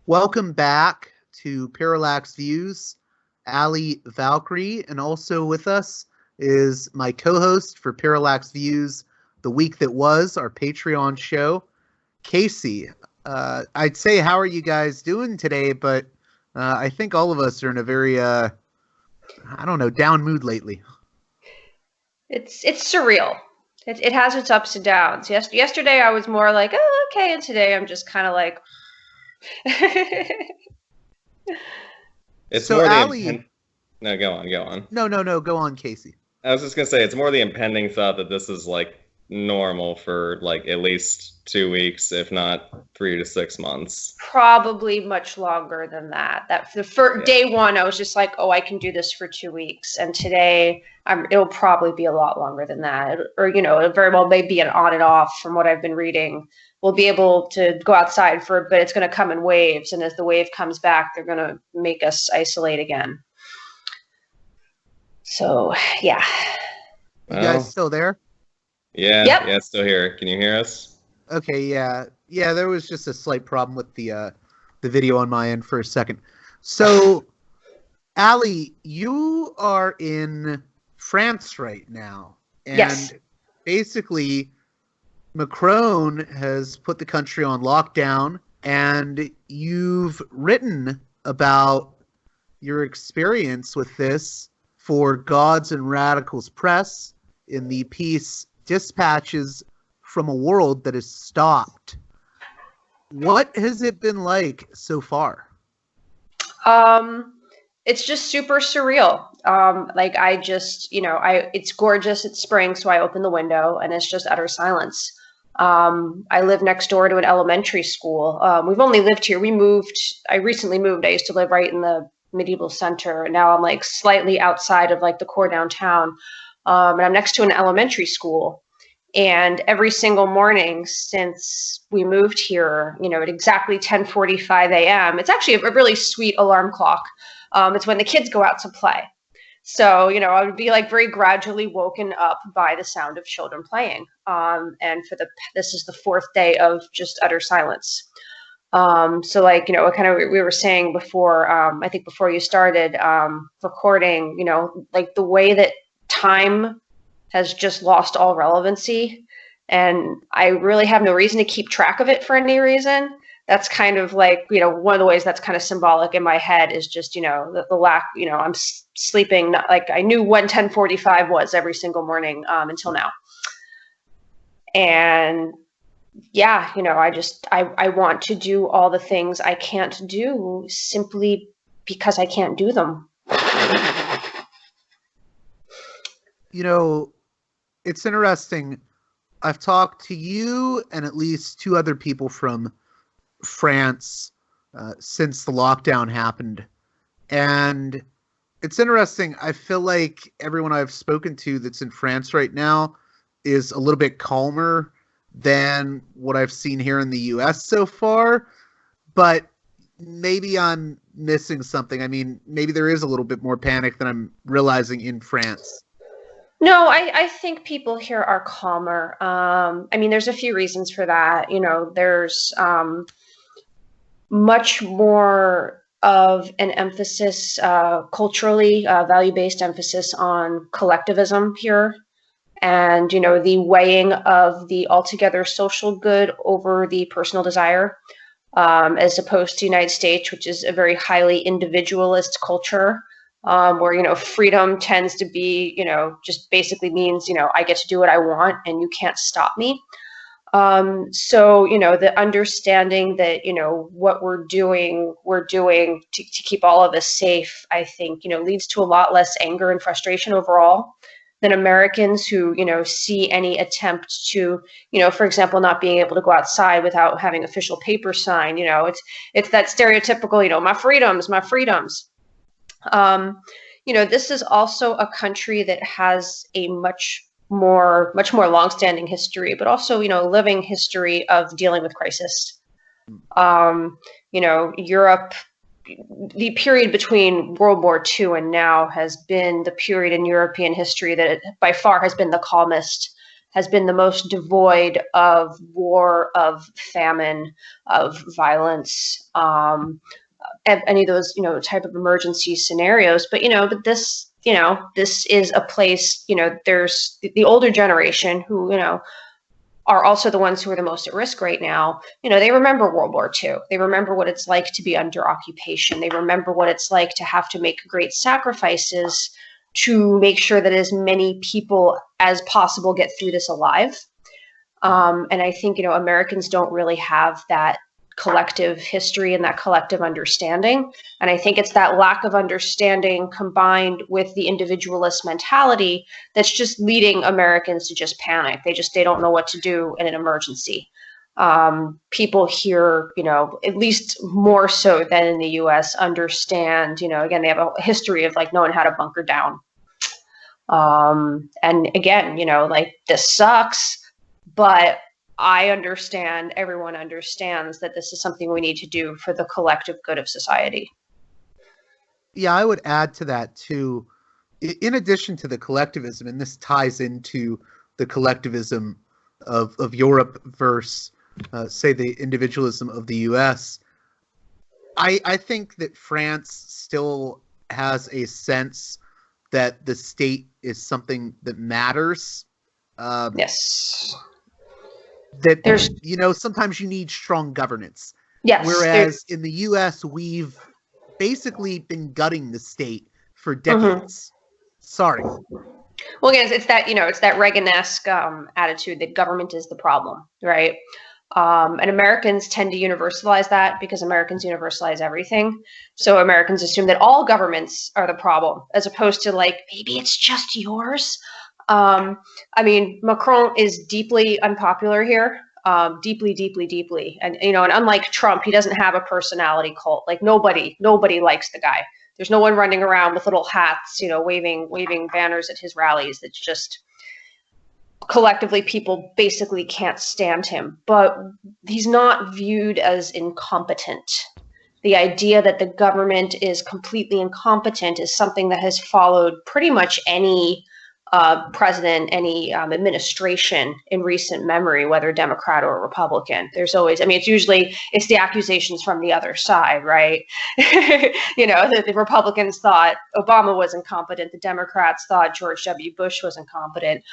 Welcome back to Parallax Views, Valkyrie, and also with us is my co-host for Parallax Views, The Week That Was, our Patreon show, Casey. I'd say, how are you guys doing today? But I think all of us are in a very, down mood lately. It's surreal. It has its ups and downs. Yesterday I was more like, oh, okay, and today I'm just kind of like. It's so more Allie, No, go on. No, go on, Casey. I was just gonna say it's more the impending thought that this is like normal for like at least 2 weeks, if not 3 to 6 months. Probably much longer than that. Day one, I was just like, oh, I can do this for 2 weeks, and today it'll probably be a lot longer than that, or it very well may be an on and off from what I've been reading. We'll be able to go outside but it's going to come in waves, and as the wave comes back, they're going to make us isolate again. So, yeah. You guys still there? Yeah, yep. Yeah, still here. Can you hear us? Okay, yeah. There was just a slight problem with the video on my end for a second. So, Allie, you are in France right now, and yes. Basically, Macron has put the country on lockdown, and you've written about your experience with this for Gods and Radicals Press in the piece Dispatches from a World That Is Stopped. What has it been like so far? It's just super surreal. It's gorgeous. It's spring, so I open the window and it's just utter silence. I live next door to an elementary school. We've only lived here. I recently moved. I used to live right in the medieval center, and now I'm like slightly outside of like the core downtown. And I'm next to an elementary school. And every single morning since we moved here, at exactly 10:45 a.m., it's actually a really sweet alarm clock. It's when the kids go out to play. So, I would be like very gradually woken up by the sound of children playing. And this is the fourth day of just utter silence. So like, we were saying before, I think before you started recording, like the way that time has just lost all relevancy, and I really have no reason to keep track of it for any reason. That's kind of like, one of the ways that's kind of symbolic in my head is just, the lack, I'm sleeping, like I knew when 10:45 was every single morning until now. And yeah, I want to do all the things I can't do simply because I can't do them. It's interesting. I've talked to you and at least 2 other people from France since the lockdown happened. And it's interesting. I feel like everyone I've spoken to that's in France right now is a little bit calmer than what I've seen here in the US so far. But maybe I'm missing something. I mean, maybe there is a little bit more panic than I'm realizing in France. No, I think people here are calmer. I mean, there's a few reasons for that. There's much more of an emphasis culturally, value-based emphasis on collectivism here. And, the weighing of the altogether social good over the personal desire, as opposed to the United States, which is a very highly individualist culture. Where, freedom tends to be, just basically means, I get to do what I want and you can't stop me. So, the understanding that, what we're doing to keep all of us safe, I think, leads to a lot less anger and frustration overall than Americans who, see any attempt to, for example, not being able to go outside without having official paper signed. It's that stereotypical, my freedoms. This is also a country that has a much more longstanding history, but also, living history of dealing with crisis. Europe, the period between World War II and now has been the period in European history that by far has been the calmest has been the most devoid of war, of famine, of violence, any of those, type of emergency scenarios. But, but this is a place, there's the older generation who, are also the ones who are the most at risk right now. They remember World War II. They remember what it's like to be under occupation. They remember what it's like to have to make great sacrifices to make sure that as many people as possible get through this alive. And I think, Americans don't really have that collective history and that collective understanding. And I think it's that lack of understanding combined with the individualist mentality that's just leading Americans to just panic. They don't know what to do in an emergency. People here, at least more so than in the US, understand, again, they have a history of like knowing how to bunker down. And again, like this sucks, but I understand, everyone understands that this is something we need to do for the collective good of society. Yeah, I would add to that too, in addition to the collectivism, and this ties into the collectivism of Europe versus, say, the individualism of the US, I think that France still has a sense that the state is something that matters. Yes. That sometimes you need strong governance. Yes. Whereas in the US, we've basically been gutting the state for decades. Sorry. Well, again, it's that, it's that Reagan-esque attitude that government is the problem, right? And Americans tend to universalize that because Americans universalize everything. So Americans assume that all governments are the problem, as opposed to like, maybe it's just yours. I mean, Macron is deeply unpopular here, deeply, deeply, deeply. And, and unlike Trump, he doesn't have a personality cult. Like nobody likes the guy. There's no one running around with little hats, waving banners at his rallies. It's just collectively people basically can't stand him, but he's not viewed as incompetent. The idea that the government is completely incompetent is something that has followed pretty much any president, any administration in recent memory, whether Democrat or Republican. There's always, it's the accusations from the other side, right? The Republicans thought Obama was incompetent. The Democrats thought George W. Bush was incompetent.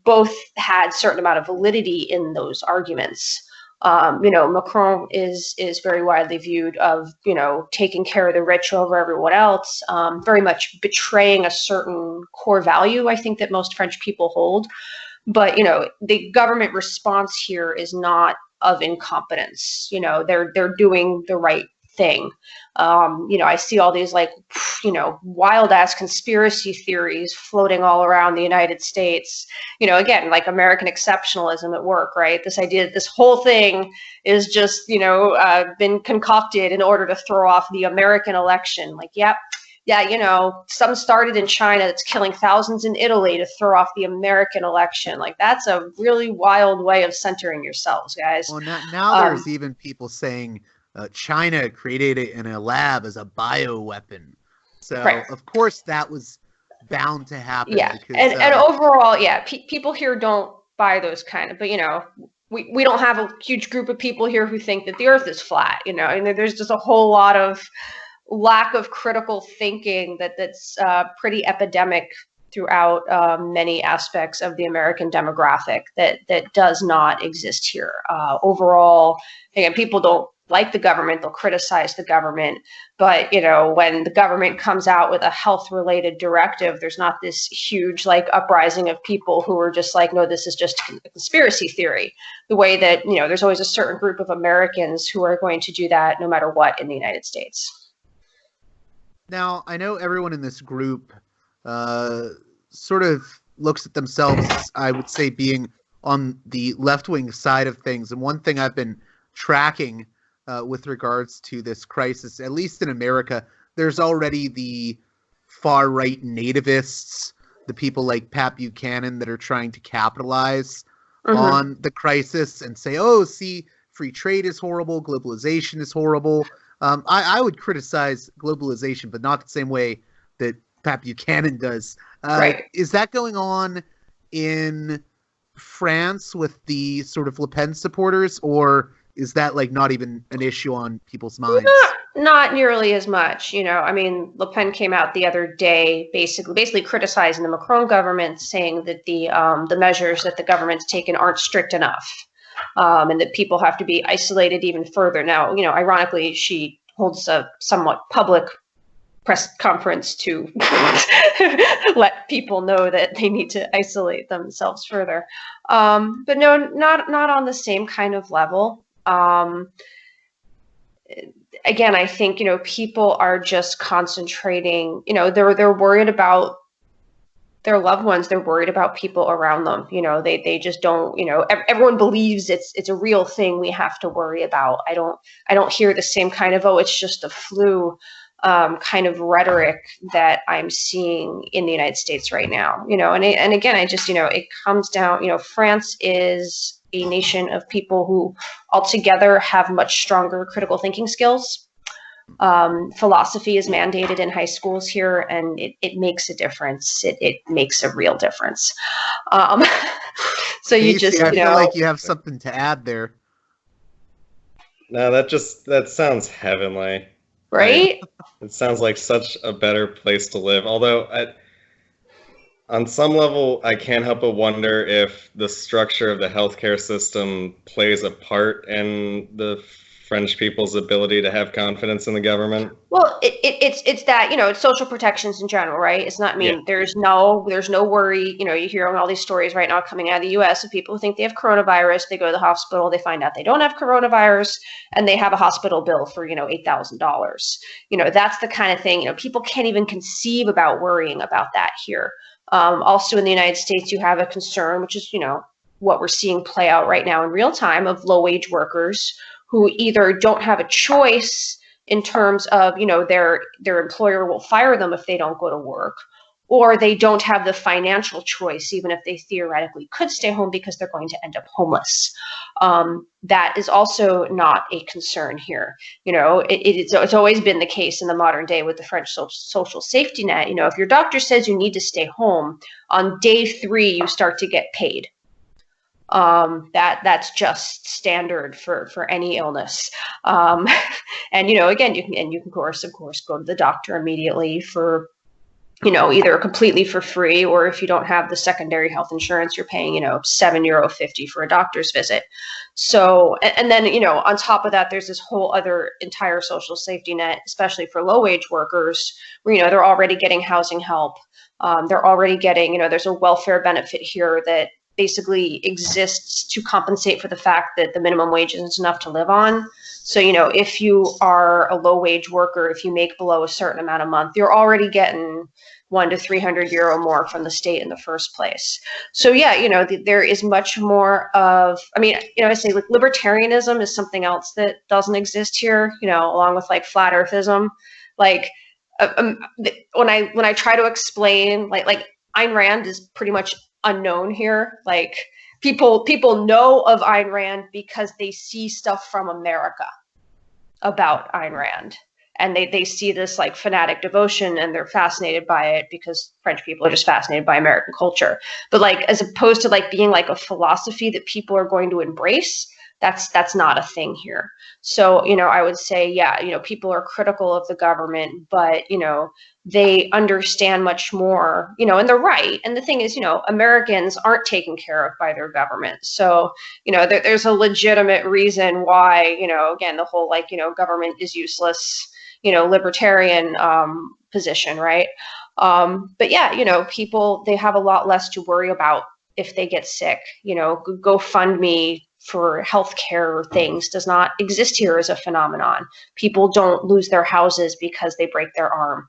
Both had certain amount of validity in those arguments. Macron is very widely viewed of, taking care of the rich over everyone else, very much betraying a certain core value, I think, that most French people hold. But, the government response here is not of incompetence. They're doing the right thing. I see all these wild ass conspiracy theories floating all around the United States, again, like American exceptionalism at work, right? This idea that this whole thing is just, been concocted in order to throw off the American election. Like, yeah, some started in China that's killing thousands in Italy to throw off the American election. Like, that's a really wild way of centering yourselves, guys. Well, now there's even people saying China created it in a lab as a bioweapon. So, right. Of course, that was bound to happen. Yeah, because, and overall, people here don't buy those kind of, but, we don't have a huge group of people here who think that the earth is flat, and there's just a whole lot of lack of critical thinking that's pretty epidemic throughout many aspects of the American demographic that does not exist here. Overall, again, people don't like the government, they'll criticize the government, but when the government comes out with a health-related directive, there's not this huge uprising of people who are just like, no, this is just a conspiracy theory. The way that there's always a certain group of Americans who are going to do that no matter what in the United States. Now, I know everyone in this group sort of looks at themselves, I would say, being on the left-wing side of things. And one thing I've been tracking with regards to this crisis, at least in America, there's already the far-right nativists, the people like Pat Buchanan that are trying to capitalize on the crisis and say, oh, see, free trade is horrible, globalization is horrible. I would criticize globalization, but not the same way that Pat Buchanan does. Right. Is that going on in France with the sort of Le Pen supporters, or is that like not even an issue on people's minds? Not nearly as much. I mean, Le Pen came out the other day, basically criticizing the Macron government, saying that the measures that the government's taken aren't strict enough, and that people have to be isolated even further. Now, ironically, she holds a somewhat public press conference to let people know that they need to isolate themselves further. But no, not on the same kind of level. Again, I think, people are just concentrating, they're worried about their loved ones. They're worried about people around them. They just don't, everyone believes it's a real thing we have to worry about. I don't hear the same kind of, oh, it's just a flu kind of rhetoric that I'm seeing in the United States right now. And again, I just, it comes down, France is a nation of people who altogether have much stronger critical thinking skills. Philosophy is mandated in high schools here, and it makes a difference. It makes a real difference. So you Casey, just, I feel like you have something to add there. No, that sounds heavenly. Right? It sounds like such a better place to live. Although, on some level, I can't help but wonder if the structure of the healthcare system plays a part in the French people's ability to have confidence in the government. Well, it's that, it's social protections in general, right? It's not, there's no worry. You hear all these stories right now coming out of the US of people who think they have coronavirus. They go to the hospital, they find out they don't have coronavirus, and they have a hospital bill for, $8,000. That's the kind of thing, people can't even conceive about worrying about that here. Also in the United States, you have a concern, which is, what we're seeing play out right now in real time, of low-wage workers who either don't have a choice in terms of, their employer will fire them if they don't go to work, or they don't have the financial choice, even if they theoretically could stay home, because they're going to end up homeless. That is also not a concern here. It's always been the case in the modern day with the French social safety net. If your doctor says you need to stay home, on day 3, you start to get paid. That's just standard for any illness. And again, you can of course go to the doctor immediately for, either completely for free, or if you don't have the secondary health insurance, you're paying, €7.50 for a doctor's visit. So, and then, on top of that, there's this whole other entire social safety net, especially for low wage workers, where, they're already getting housing help. They're already getting, there's a welfare benefit here that basically exists to compensate for the fact that the minimum wage isn't enough to live on. So, if you are a low wage worker, if you make below a certain amount a month, you're already getting €100 to €300 more from the state in the first place. So yeah, there is much more of, I say like libertarianism is something else that doesn't exist here, along with like flat earthism. Like when I try to explain, like Ayn Rand is pretty much unknown here. Like people know of Ayn Rand because they see stuff from America about Ayn Rand, and they see this like fanatic devotion, and they're fascinated by it because French people are just fascinated by American culture. But like, as opposed to like being like a philosophy that people are going to embrace, that's not a thing here. So, I would say, yeah, people are critical of the government, but, they understand much more, and they're right. And the thing is, Americans aren't taken care of by their government. So, there's a legitimate reason why, again, the whole like, government is useless, libertarian position, right? But yeah, people, they have a lot less to worry about if they get sick. GoFundMe for healthcare things does not exist here as a phenomenon. People don't lose their houses because they break their arm.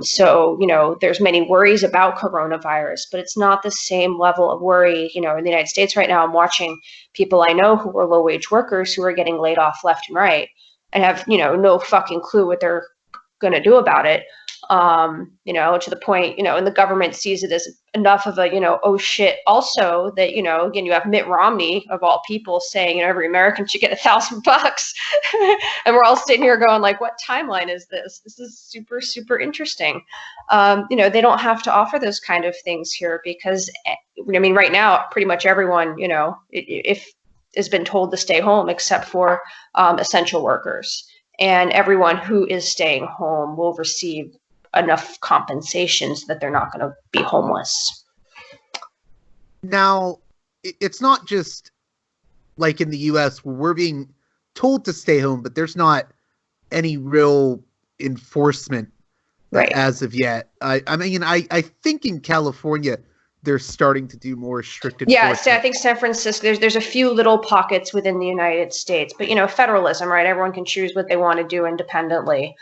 So, there's many worries about coronavirus, but it's not the same level of worry. In the United States right now, I'm watching people I know who are low wage workers who are getting laid off left and right and have, no fucking clue what they're going to do about it. You know, to the point, you know, and the government sees it as enough of a, you know, oh shit, also that, you know, again, you have Mitt Romney of all people saying, you know, every American should get $1,000. And we're all sitting here going like, what timeline is this? This is super, super interesting. You know, they don't have to offer those kind of things here because, I mean, right now, pretty much everyone, you know, if has been told to stay home except for essential workers. And everyone who is staying home will receive enough compensation so that they're not going to be homeless. Now, it's not just like in the US where we're being told to stay home, but there's not any real enforcement right. as of yet. I mean, I think in California, they're starting to do more strict enforcement. Yeah, so I think San Francisco, there's a few little pockets within the United States, but, you know, federalism, right? Everyone can choose what they want to do independently.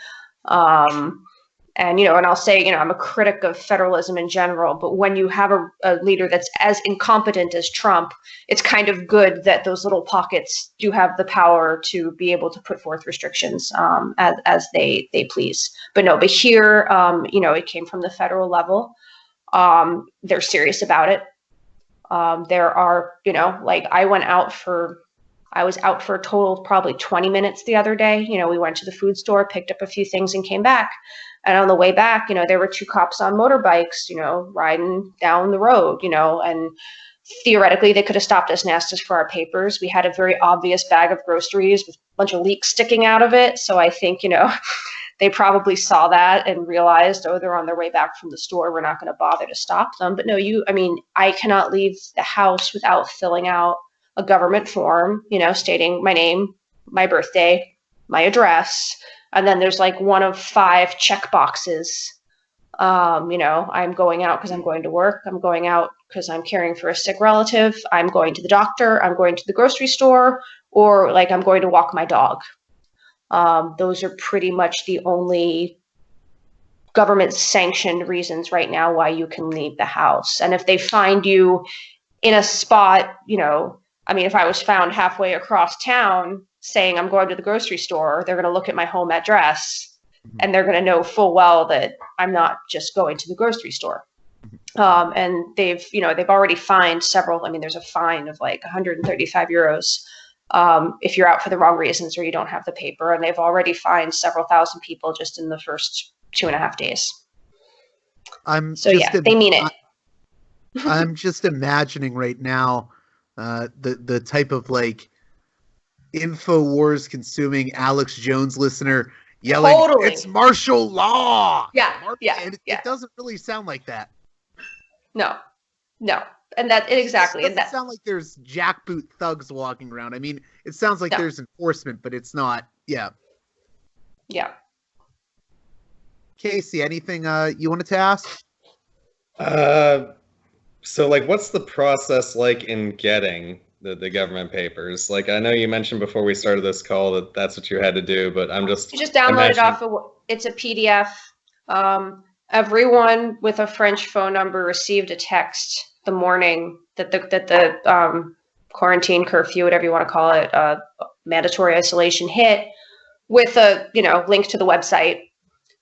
And, you know, and I'll say, you know, I'm a critic of federalism in general, but when you have a leader that's as incompetent as Trump, it's kind of good that those little pockets do have the power to be able to put forth restrictions as they please. But no, but here, you know, it came from the federal level. They're serious about it. There are, you know, like I was out for a total of probably 20 minutes the other day. You know, we went to the food store, picked up a few things and came back. And on the way back, you know, there were 2 cops on motorbikes, you know, riding down the road, you know, and theoretically they could have stopped us and asked us for our papers. We had a very obvious bag of groceries with a bunch of leeks sticking out of it. So I think, you know, they probably saw that and realized, oh, they're on their way back from the store. We're not going to bother to stop them. But no, I mean, I cannot leave the house without filling out a government form, you know, stating my name, my birthday, my address. And then there's like one of 5 check boxes. You know, I'm going out because I'm going to work. I'm going out because I'm caring for a sick relative. I'm going to the doctor. I'm going to the grocery store, or like I'm going to walk my dog. Those are pretty much the only government sanctioned reasons right now why you can leave the house. And if they find you in a spot, you know, I mean, if I was found halfway across town saying I'm going to the grocery store, they're going to look at my home address and they're going to know full well that I'm not just going to the grocery store. And they've already fined several. I mean, there's a fine of like 135 euros if you're out for the wrong reasons or you don't have the paper. And they've already fined several thousand people just in the first 2.5 days. They mean it. I'm just imagining right now the type of like InfoWars consuming Alex Jones listener yelling, totally. It's martial law. Yeah. It doesn't really sound like that. No. And exactly. It doesn't sound like there's jackboot thugs walking around. I mean, it sounds like there's enforcement, but it's not. Yeah. Yeah. Casey, anything you wanted to ask? So like, what's the process like in getting the government papers? Like, I know you mentioned before we started this call that that's what you had to do, but you just download it off of, it's a PDF. Everyone with a French phone number received a text the morning that the quarantine curfew, whatever you want to call it, mandatory isolation hit, with a link to the website,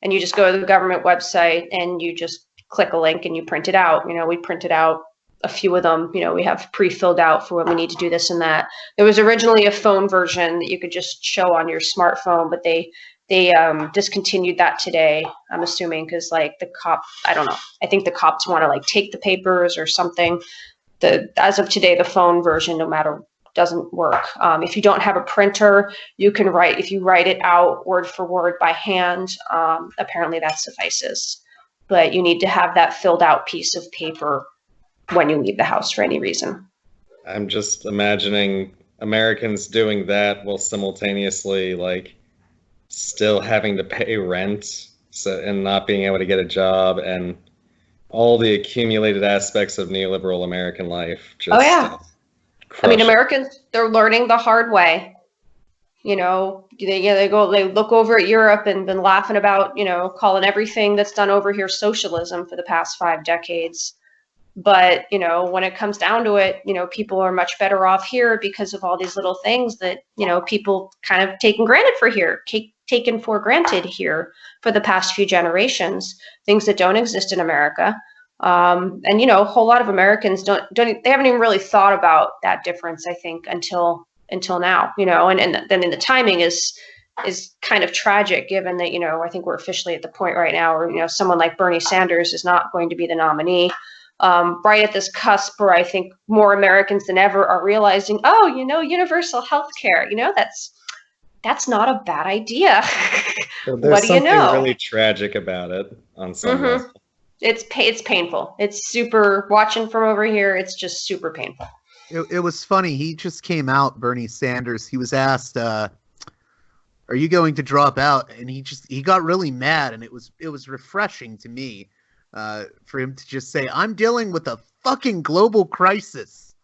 and you just go to the government website and you just click a link and you print it out. We printed out a few of them. We have pre-filled out for when we need to do this and that. There was originally a phone version that you could just show on your smartphone, but they discontinued that today, I'm assuming, because like the cop, I don't know, I think the cops want to like take the papers or something. As of today, the phone version, no matter, doesn't work. If you don't have a printer, you can if you write it out word for word by hand, apparently that suffices. But you need to have that filled out piece of paper when you leave the house for any reason. I'm just imagining Americans doing that while simultaneously like still having to pay rent and not being able to get a job and all the accumulated aspects of neoliberal American life. Oh yeah. I mean, Americans, they're learning the hard way. They look over at Europe and been laughing about, calling everything that's done over here socialism for the past 5 decades. But, when it comes down to it, people are much better off here because of all these little things that, people kind of taken granted for here. taken for granted here for the past few generations, things that don't exist in America. And, you know, a whole lot of Americans they haven't even really thought about that difference, I think, until now, you know, and then the timing is kind of tragic, given that, you know, I think we're officially at the point right now where, you know, someone like Bernie Sanders is not going to be the nominee. Right at this cusp where I think more Americans than ever are realizing, oh, you know, universal health care, you know, that's not a bad idea. Well, what do you know? There's something really tragic about it on some level. It's painful. It's super, watching from over here, it's just super painful. It was funny. He just came out, Bernie Sanders. He was asked, "Are you going to drop out?" And he got really mad, and it was refreshing to me for him to just say, "I'm dealing with a fucking global crisis,"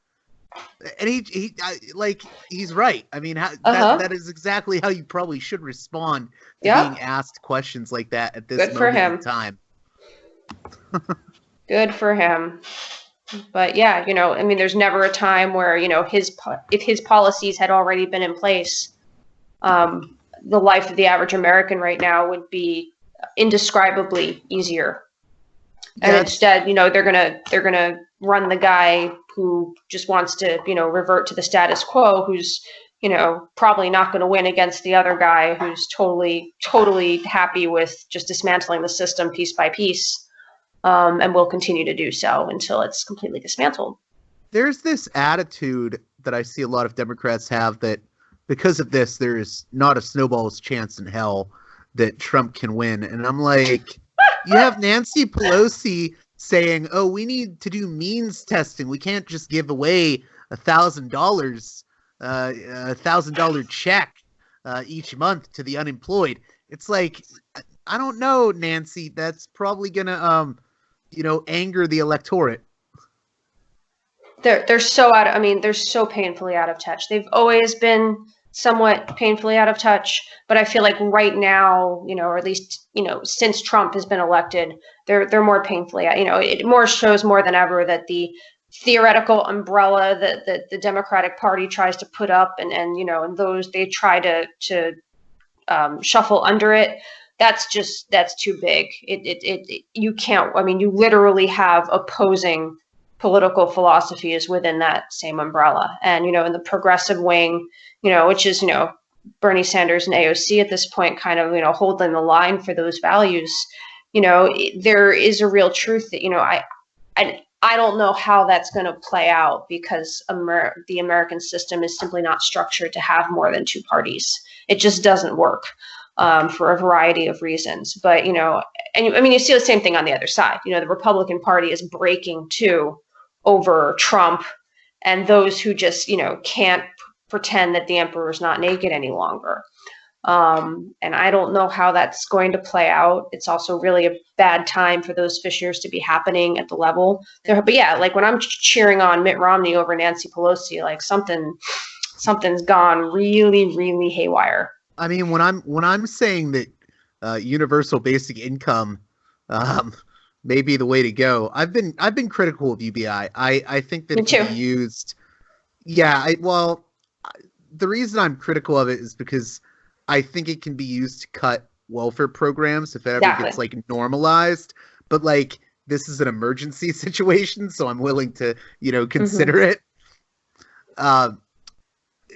and he's right. I mean, that is exactly how you probably should respond to being asked questions like that at this moment in time. Good for him. But yeah, you know, I mean, there's never a time where, you know, if his policies had already been in place, the life of the average American right now would be indescribably easier. And instead, you know, they're gonna run the guy who just wants to, you know, revert to the status quo, who's, you know, probably not going to win against the other guy who's totally happy with just dismantling the system piece by piece. And will continue to do so until it's completely dismantled. There's this attitude that I see a lot of Democrats have that because of this, there's not a snowball's chance in hell that Trump can win. And I'm like, you have Nancy Pelosi saying, oh, we need to do means testing. We can't just give away $1,000, $1,000 check each month to the unemployed. It's like, I don't know, Nancy, that's probably going to, you know, anger the electorate. They're so out of, I mean, they're so painfully out of touch. They've always been somewhat painfully out of touch, but I feel like right now, you know, or at least, you know, since Trump has been elected, they're more painfully, you know, it more shows more than ever that the theoretical umbrella that the Democratic Party tries to put up and you know, and those they try to shuffle under it. That's too big. You can't, I mean, you literally have opposing political philosophies within that same umbrella. And, you know, in the progressive wing, you know, which is, you know, Bernie Sanders and AOC at this point kind of, you know, holding the line for those values, you know, there is a real truth that, you know, I don't know how that's going to play out because the American system is simply not structured to have more than two parties. It just doesn't work. For a variety of reasons. But, you know, and I mean, you see the same thing on the other side. You know, the Republican Party is breaking too over Trump and those who just, you know, can't pretend that the emperor's not naked any longer. And I don't know how that's going to play out. It's also really a bad time for those fissures to be happening at the level there. But yeah, like when I'm cheering on Mitt Romney over Nancy Pelosi, like something's gone really, really haywire. I mean, when I'm saying that universal basic income may be the way to go, I've been critical of UBI. I think that it can be used. Yeah, the reason I'm critical of it is because I think it can be used to cut welfare programs if it ever gets like normalized. But like this is an emergency situation, so I'm willing to, you know, consider it.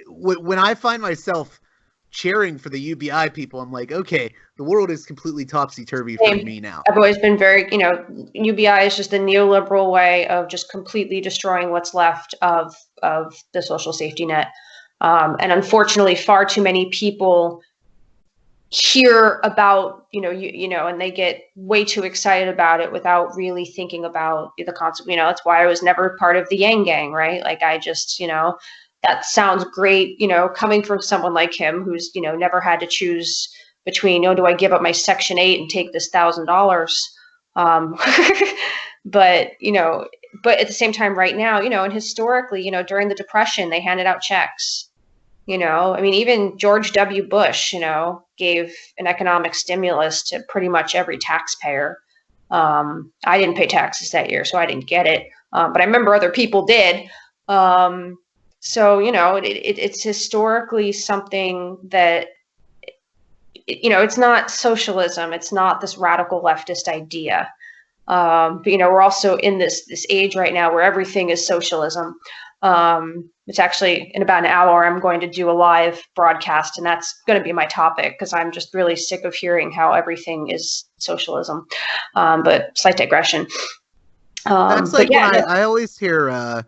When I find myself cheering for the UBI people, I'm like, okay, the world is completely topsy-turvy for me now. I've always been very, you know, UBI is just a neoliberal way of just completely destroying what's left of the social safety net. And unfortunately, far too many people hear about, you know, and they get way too excited about it without really thinking about the concept. You know, that's why I was never part of the Yang Gang, right? Like I just, you know, that sounds great, you know, coming from someone like him who's, you know, never had to choose between, you know, do I give up my Section 8 and take this $1,000? But, you know, but at the same time right now, you know, and historically, you know, during the Depression, they handed out checks, you know, I mean, even George W. Bush, you know, gave an economic stimulus to pretty much every taxpayer. I didn't pay taxes that year, so I didn't get it. But I remember other people did. So, you know, it's historically something that it's not socialism. It's not this radical leftist idea. But we're also in this age right now where everything is socialism. It's actually in about an hour, I'm going to do a live broadcast, and that's going to be my topic because I'm just really sick of hearing how everything is socialism. But slight digression. That's like when I always hear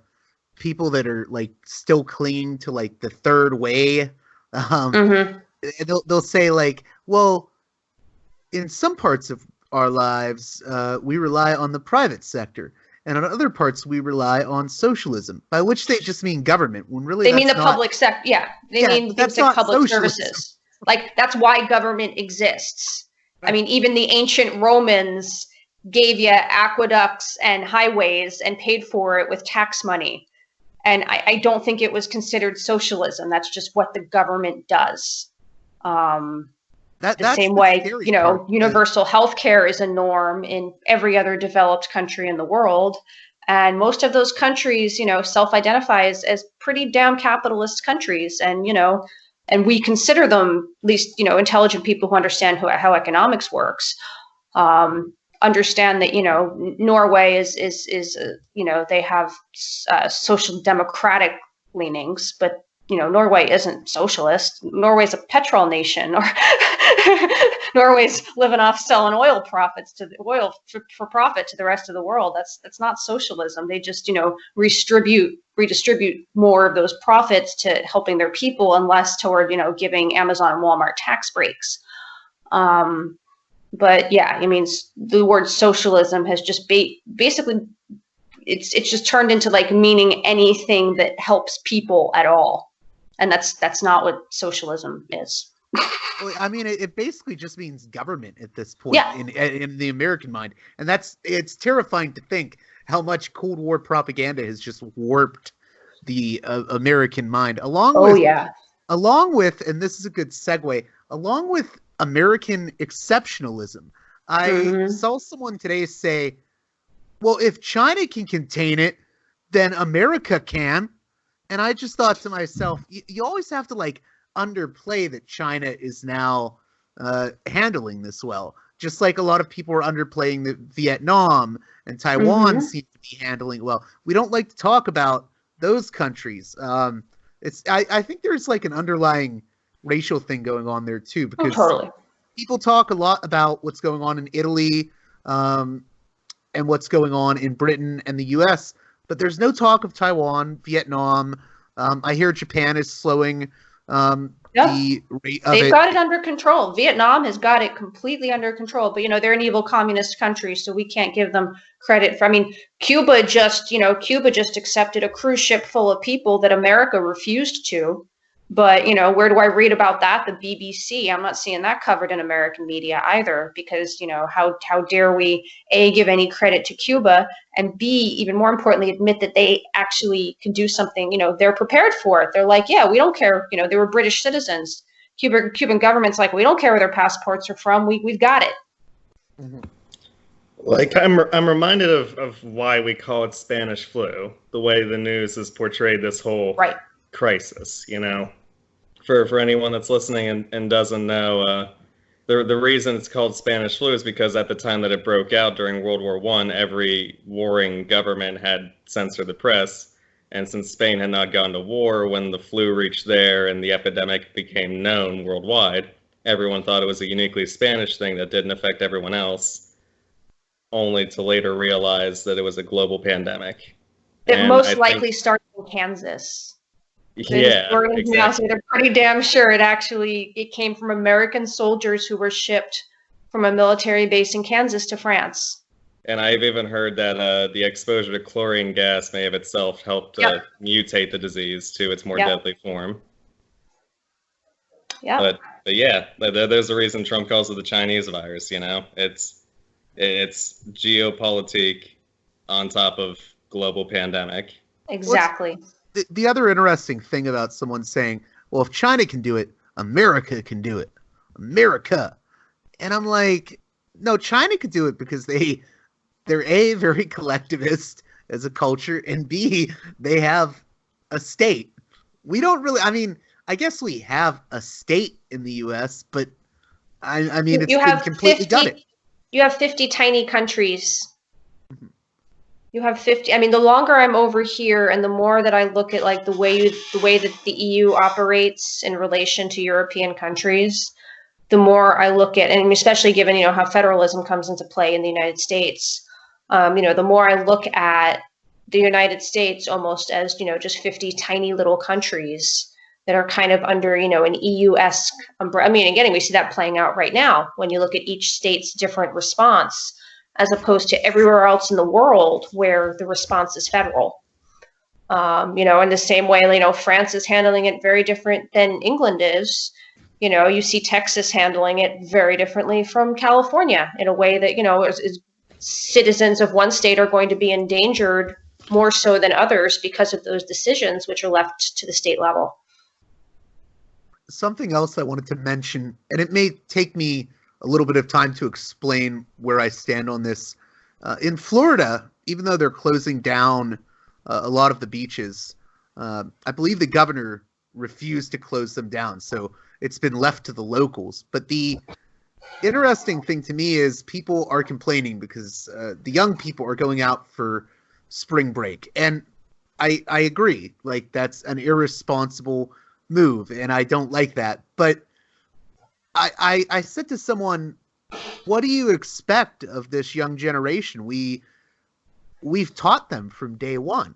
people that are like still clinging to like the third way. They'll say like, well, in some parts of our lives, we rely on the private sector, and on other parts we rely on socialism, by which they just mean government, when really they mean the public sector. Yeah, they mean things like public services. Like, that's why government exists. Right. I mean, even the ancient Romans gave you aqueducts and highways and paid for it with tax money. And I don't think it was considered socialism. That's just what the government does. The same way, universal health care is a norm in every other developed country in the world. And most of those countries, self-identify as pretty damn capitalist countries. And, and we consider them, at least, intelligent people who understand how economics works, understand that, Norway is they have social democratic leanings, but Norway isn't socialist. Norway's a petrol nation, or Norway's living off selling oil profits to the oil for profit to the rest of the world. That's not socialism. They just redistribute more of those profits to helping their people, and less toward giving Amazon and Walmart tax breaks. But yeah, the word socialism has just basically it's just turned into like meaning anything that helps people at all. And that's not what socialism is. Well, it basically just means government at this point, in the American mind. And it's terrifying to think how much Cold War propaganda has just warped the American mind. Along with, and this is a good segue, along with American exceptionalism. I saw someone today say, well, if China can contain it, then America can. And I just thought to myself, you always have to like underplay that China is now handling this well. Just like a lot of people are underplaying that Vietnam and Taiwan seem to be handling well. We don't like to talk about those countries. I think there's like an underlying racial thing going on there too, because people talk a lot about what's going on in Italy and what's going on in Britain and the US, but there's no talk of Taiwan, Vietnam. I hear Japan is slowing the rate of it. They've got it under control. Vietnam has got it completely under control, but they're an evil communist country, so we can't give them credit for. Cuba just accepted a cruise ship full of people that America refused to. But, where do I read about that? The BBC. I'm not seeing that covered in American media either, because, how dare we, A, give any credit to Cuba, and B, even more importantly, admit that they actually can do something, they're prepared for it. They're like, yeah, we don't care. They were British citizens. Cuban government's like, we don't care where their passports are from. We've got it. Mm-hmm. Like, I'm reminded of why we call it Spanish flu, the way the news has portrayed this whole crisis, For anyone that's listening and doesn't know, the reason it's called Spanish flu is because at the time that it broke out during World War I, every warring government had censored the press. And since Spain had not gone to war, when the flu reached there and the epidemic became known worldwide, everyone thought it was a uniquely Spanish thing that didn't affect everyone else, only to later realize that it was a global pandemic. It most likely started in Kansas. Yeah, exactly. Now, so they're pretty damn sure it came from American soldiers who were shipped from a military base in Kansas to France. And I've even heard that the exposure to chlorine gas may have itself helped mutate the disease to its more deadly form. Yeah. But yeah, there's a reason Trump calls it the Chinese virus. It's geopolitique on top of global pandemic. Exactly. The other interesting thing about someone saying, well, if China can do it, America can do it. America. And I'm like, no, China could do it because they're A, very collectivist as a culture, and B, they have a state. We don't really, I guess we have a state in the US, but I mean, it's You been have completely 50, gutted. you have 50 tiny countries. Mm-hmm. You have 50. I mean, the longer I'm over here and the more that I look at like the way that the EU operates in relation to European countries, the more I look at, and especially given, how federalism comes into play in the United States, the more I look at the United States almost as, just 50 tiny little countries that are kind of under, an EU-esque umbrella. I mean, again, we see that playing out right now when you look at each state's different response, as opposed to everywhere else in the world where the response is federal. In the same way, France is handling it very different than England is. You see Texas handling it very differently from California in a way that, is citizens of one state are going to be endangered more so than others because of those decisions, which are left to the state level. Something else I wanted to mention, and it may take me a little bit of time to explain where I stand on this. In Florida, even though they're closing down a lot of the beaches, I believe the governor refused to close them down, so it's been left to the locals. But the interesting thing to me is people are complaining because the young people are going out for spring break, and I agree, like that's an irresponsible move, and I don't like that. But I said to someone, what do you expect of this young generation? We've taught them from day one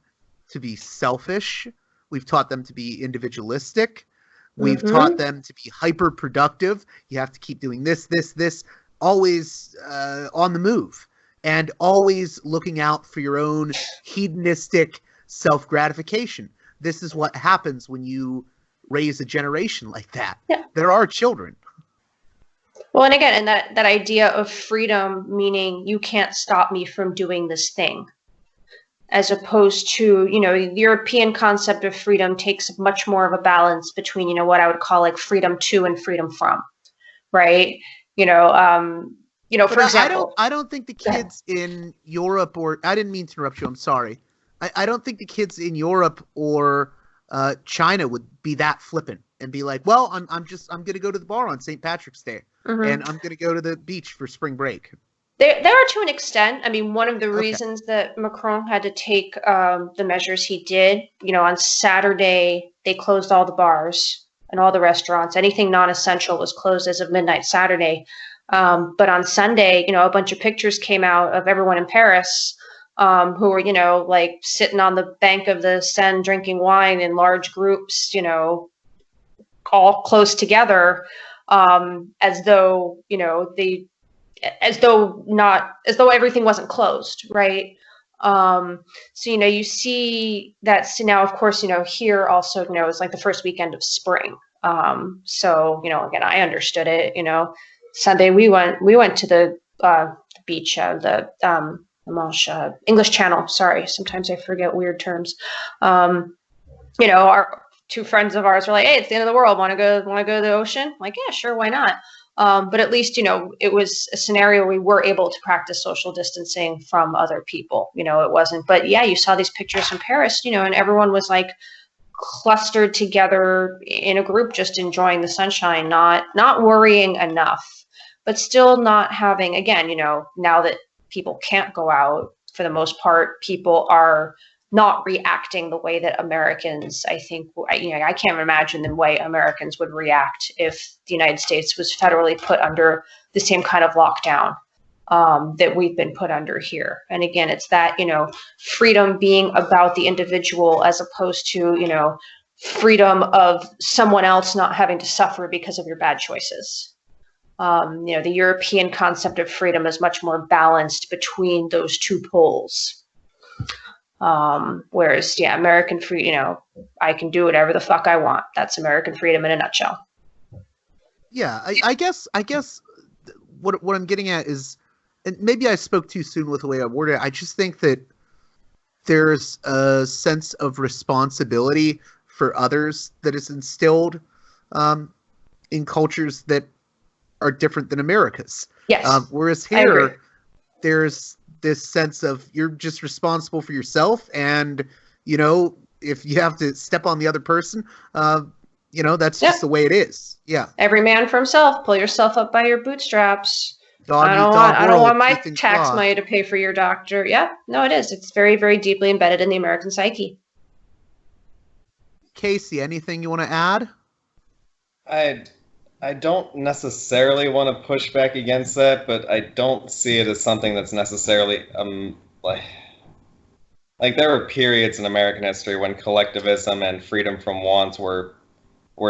to be selfish. We've taught them to be individualistic. We've taught them to be hyper productive. You have to keep doing this, always on the move and always looking out for your own hedonistic self-gratification. This is what happens when you raise a generation like that. Yeah. There are children. Well, and again, and that idea of freedom, meaning you can't stop me from doing this thing, as opposed to, the European concept of freedom takes much more of a balance between, what I would call like freedom to and freedom from, right? But for example, I don't think the kids in Europe, or I didn't mean to interrupt you. I'm sorry. I don't think the kids in Europe or China would be that flippant and be like, well, I'm going to go to the bar on St. Patrick's Day and I'm going to go to the beach for spring break. There are to an extent. I mean, one of the reasons that Macron had to take the measures he did, on Saturday, they closed all the bars and all the restaurants. Anything non-essential was closed as of midnight Saturday. But on Sunday, a bunch of pictures came out of everyone in Paris who were, like sitting on the bank of the Seine drinking wine in large groups, all close together, as though, as though everything wasn't closed, right? So, you see that. So now, of course, here also, it's like the first weekend of spring. So, again, I understood it. Sunday we went to the beach, the Manche, English Channel. Sorry, sometimes I forget weird terms. Our two friends of ours were like, "Hey, it's the end of the world. Want to go to the ocean?" I'm like, yeah, sure, why not? But at least, it was a scenario where we were able to practice social distancing from other people. It wasn't. But yeah, you saw these pictures from Paris, and everyone was like clustered together in a group, just enjoying the sunshine, not worrying enough, but still not having, again, now that people can't go out for the most part, people are not reacting the way that Americans, I think, I can't imagine the way Americans would react if the United States was federally put under the same kind of lockdown that we've been put under here. And again, it's that, freedom being about the individual as opposed to, freedom of someone else not having to suffer because of your bad choices. The European concept of freedom is much more balanced between those two poles. Whereas, American freedom, I can do whatever the fuck I want. That's American freedom in a nutshell. Yeah, I guess what I'm getting at is, and maybe I spoke too soon with the way I worded it. I just think that there's a sense of responsibility for others that is instilled in cultures that are different than America's. Yes. Whereas here, there's this sense of you're just responsible for yourself, and if you have to step on the other person, You know, that's just the way it is. Yeah. Every man for himself. Pull yourself up by your bootstraps. Dog I eat don't dog want, I don't world, want my tooth and tax claw. money to pay for your doctor. Yeah, no, it is. It's very, very deeply embedded in the American psyche. Casey, anything you want to add? I don't necessarily want to push back against that, but I don't see it as something that's necessarily like there were periods in American history when collectivism and freedom from want were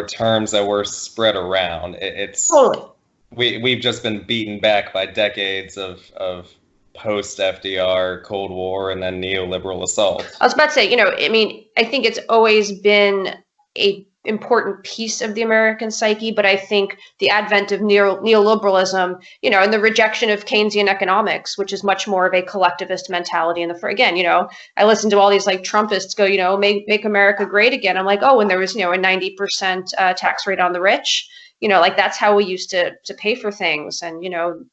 terms that were spread around. It's Totally. We've just been beaten back by decades of post FDR, Cold War, and then neoliberal assault. I was about to say, you know, I mean, I think it's always been a important piece of the American psyche, but I think the advent of neoliberalism, you know, and the rejection of Keynesian economics, which is much more of a collectivist mentality. And again, you know, I listen to all these like Trumpists go, you know, make America great again. I'm like, oh, when there was, you know, a 90% tax rate on the rich, you know, like that's how we used to pay for things. And, you know,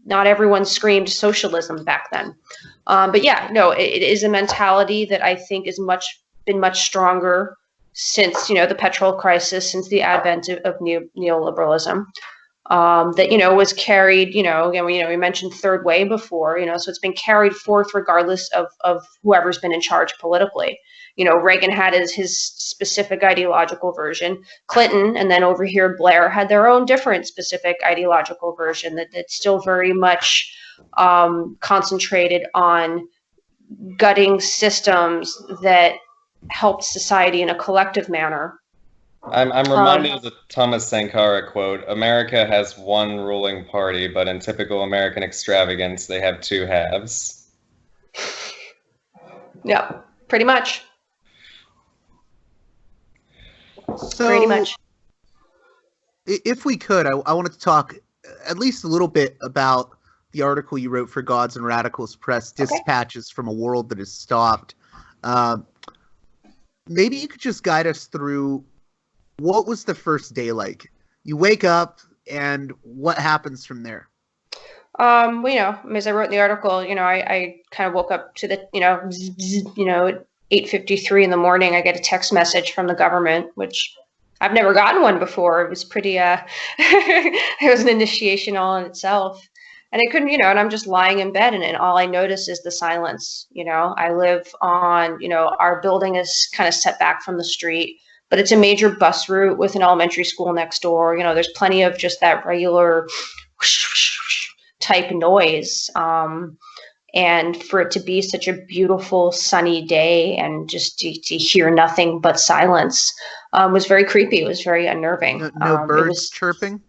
not everyone screamed socialism back then. But yeah, no, it is a mentality that I think is been much stronger since, you know, the petrol crisis, since the advent of neoliberalism, that, you know, was carried, you know, again, we mentioned third way before, you know, so it's been carried forth regardless of whoever's been in charge politically. You know, Reagan had his specific ideological version. Clinton, and then over here, Blair had their own different specific ideological version that's still very much concentrated on gutting systems that helped society in a collective manner. I'm reminded of the Thomas Sankara quote, America has one ruling party, but in typical American extravagance, they have two halves. Yeah, pretty much. So, pretty much. If we could, I wanted to talk at least a little bit about the article you wrote for Gods and Radicals Press, Dispatches from a World That Is Stopped. Maybe you could just guide us through what was the first day like? You wake up and what happens from there? Well, you know, as I wrote in the article, you know, I kind of woke up to the, you know, 8:53 in the morning. I get a text message from the government, which I've never gotten one before. It was pretty, it was an initiation all in itself. And I couldn't, you know, and I'm just lying in bed and all I notice is the silence. You know, I live on, you know, our building is kind of set back from the street, but it's a major bus route with an elementary school next door. You know, there's plenty of just that regular type noise. And for it to be such a beautiful sunny day and just to hear nothing but silence was very creepy. It was very unnerving. No birds chirping?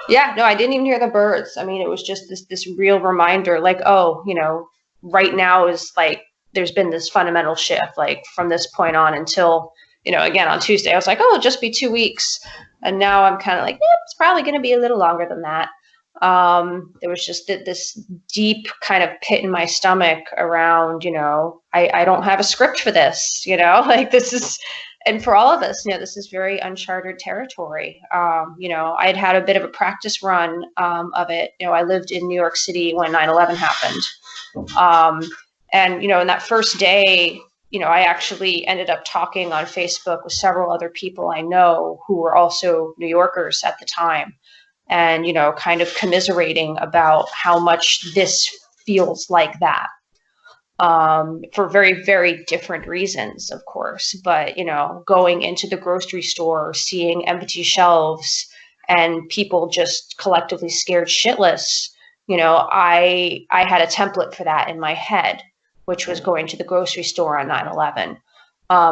Yeah, no, I didn't even hear the birds. I mean, it was just this real reminder, like, oh, you know, right now is like, there's been this fundamental shift, like from this point on until, you know, again, on Tuesday, I was like, oh, it'll just be 2 weeks. And now I'm kind of like, it's probably going to be a little longer than that. There was just this deep kind of pit in my stomach around, you know, I don't have a script for this, you know, like this is, and for all of us, you know, this is very uncharted territory. You know, I'd had a bit of a practice run of it. You know, I lived in New York City when 9/11 happened. And, you know, in that first day, you know, I actually ended up talking on Facebook with several other people I know who were also New Yorkers at the time. And, you know, kind of commiserating about how much this feels like that. For very, very different reasons, of course. But, you know, going into the grocery store, seeing empty shelves and people just collectively scared shitless, you know, I had a template for that in my head, which was going to the grocery store on 9/11.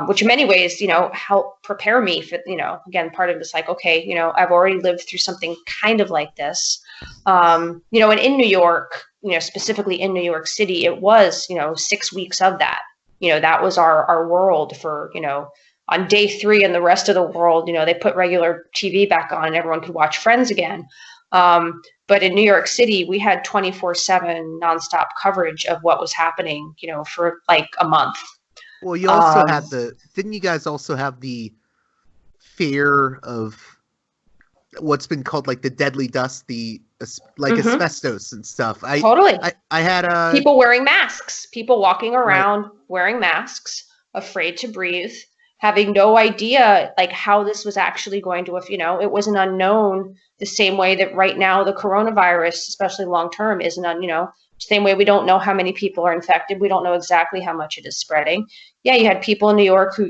Which in many ways, you know, helped prepare me for, you know, again, part of it's like, okay, you know, I've already lived through something kind of like this. You know, and in New York, you know, specifically in New York City, it was, you know, 6 weeks of that. You know, that was our world for, you know, on day 3 and the rest of the world, you know, they put regular TV back on and everyone could watch Friends again. But in New York City, we had 24/7 nonstop coverage of what was happening, you know, for like a month. Well, you also had didn't you guys also have the fear of what's been called like the deadly dust, asbestos and stuff? Totally. I had people wearing masks, people walking around wearing masks, afraid to breathe. having no idea like how this was actually going to, if it was an unknown, the same way that right now the coronavirus, especially long term, is same way we don't know how many people are infected. We don't know exactly how much it is spreading. Yeah, you had people in New York who,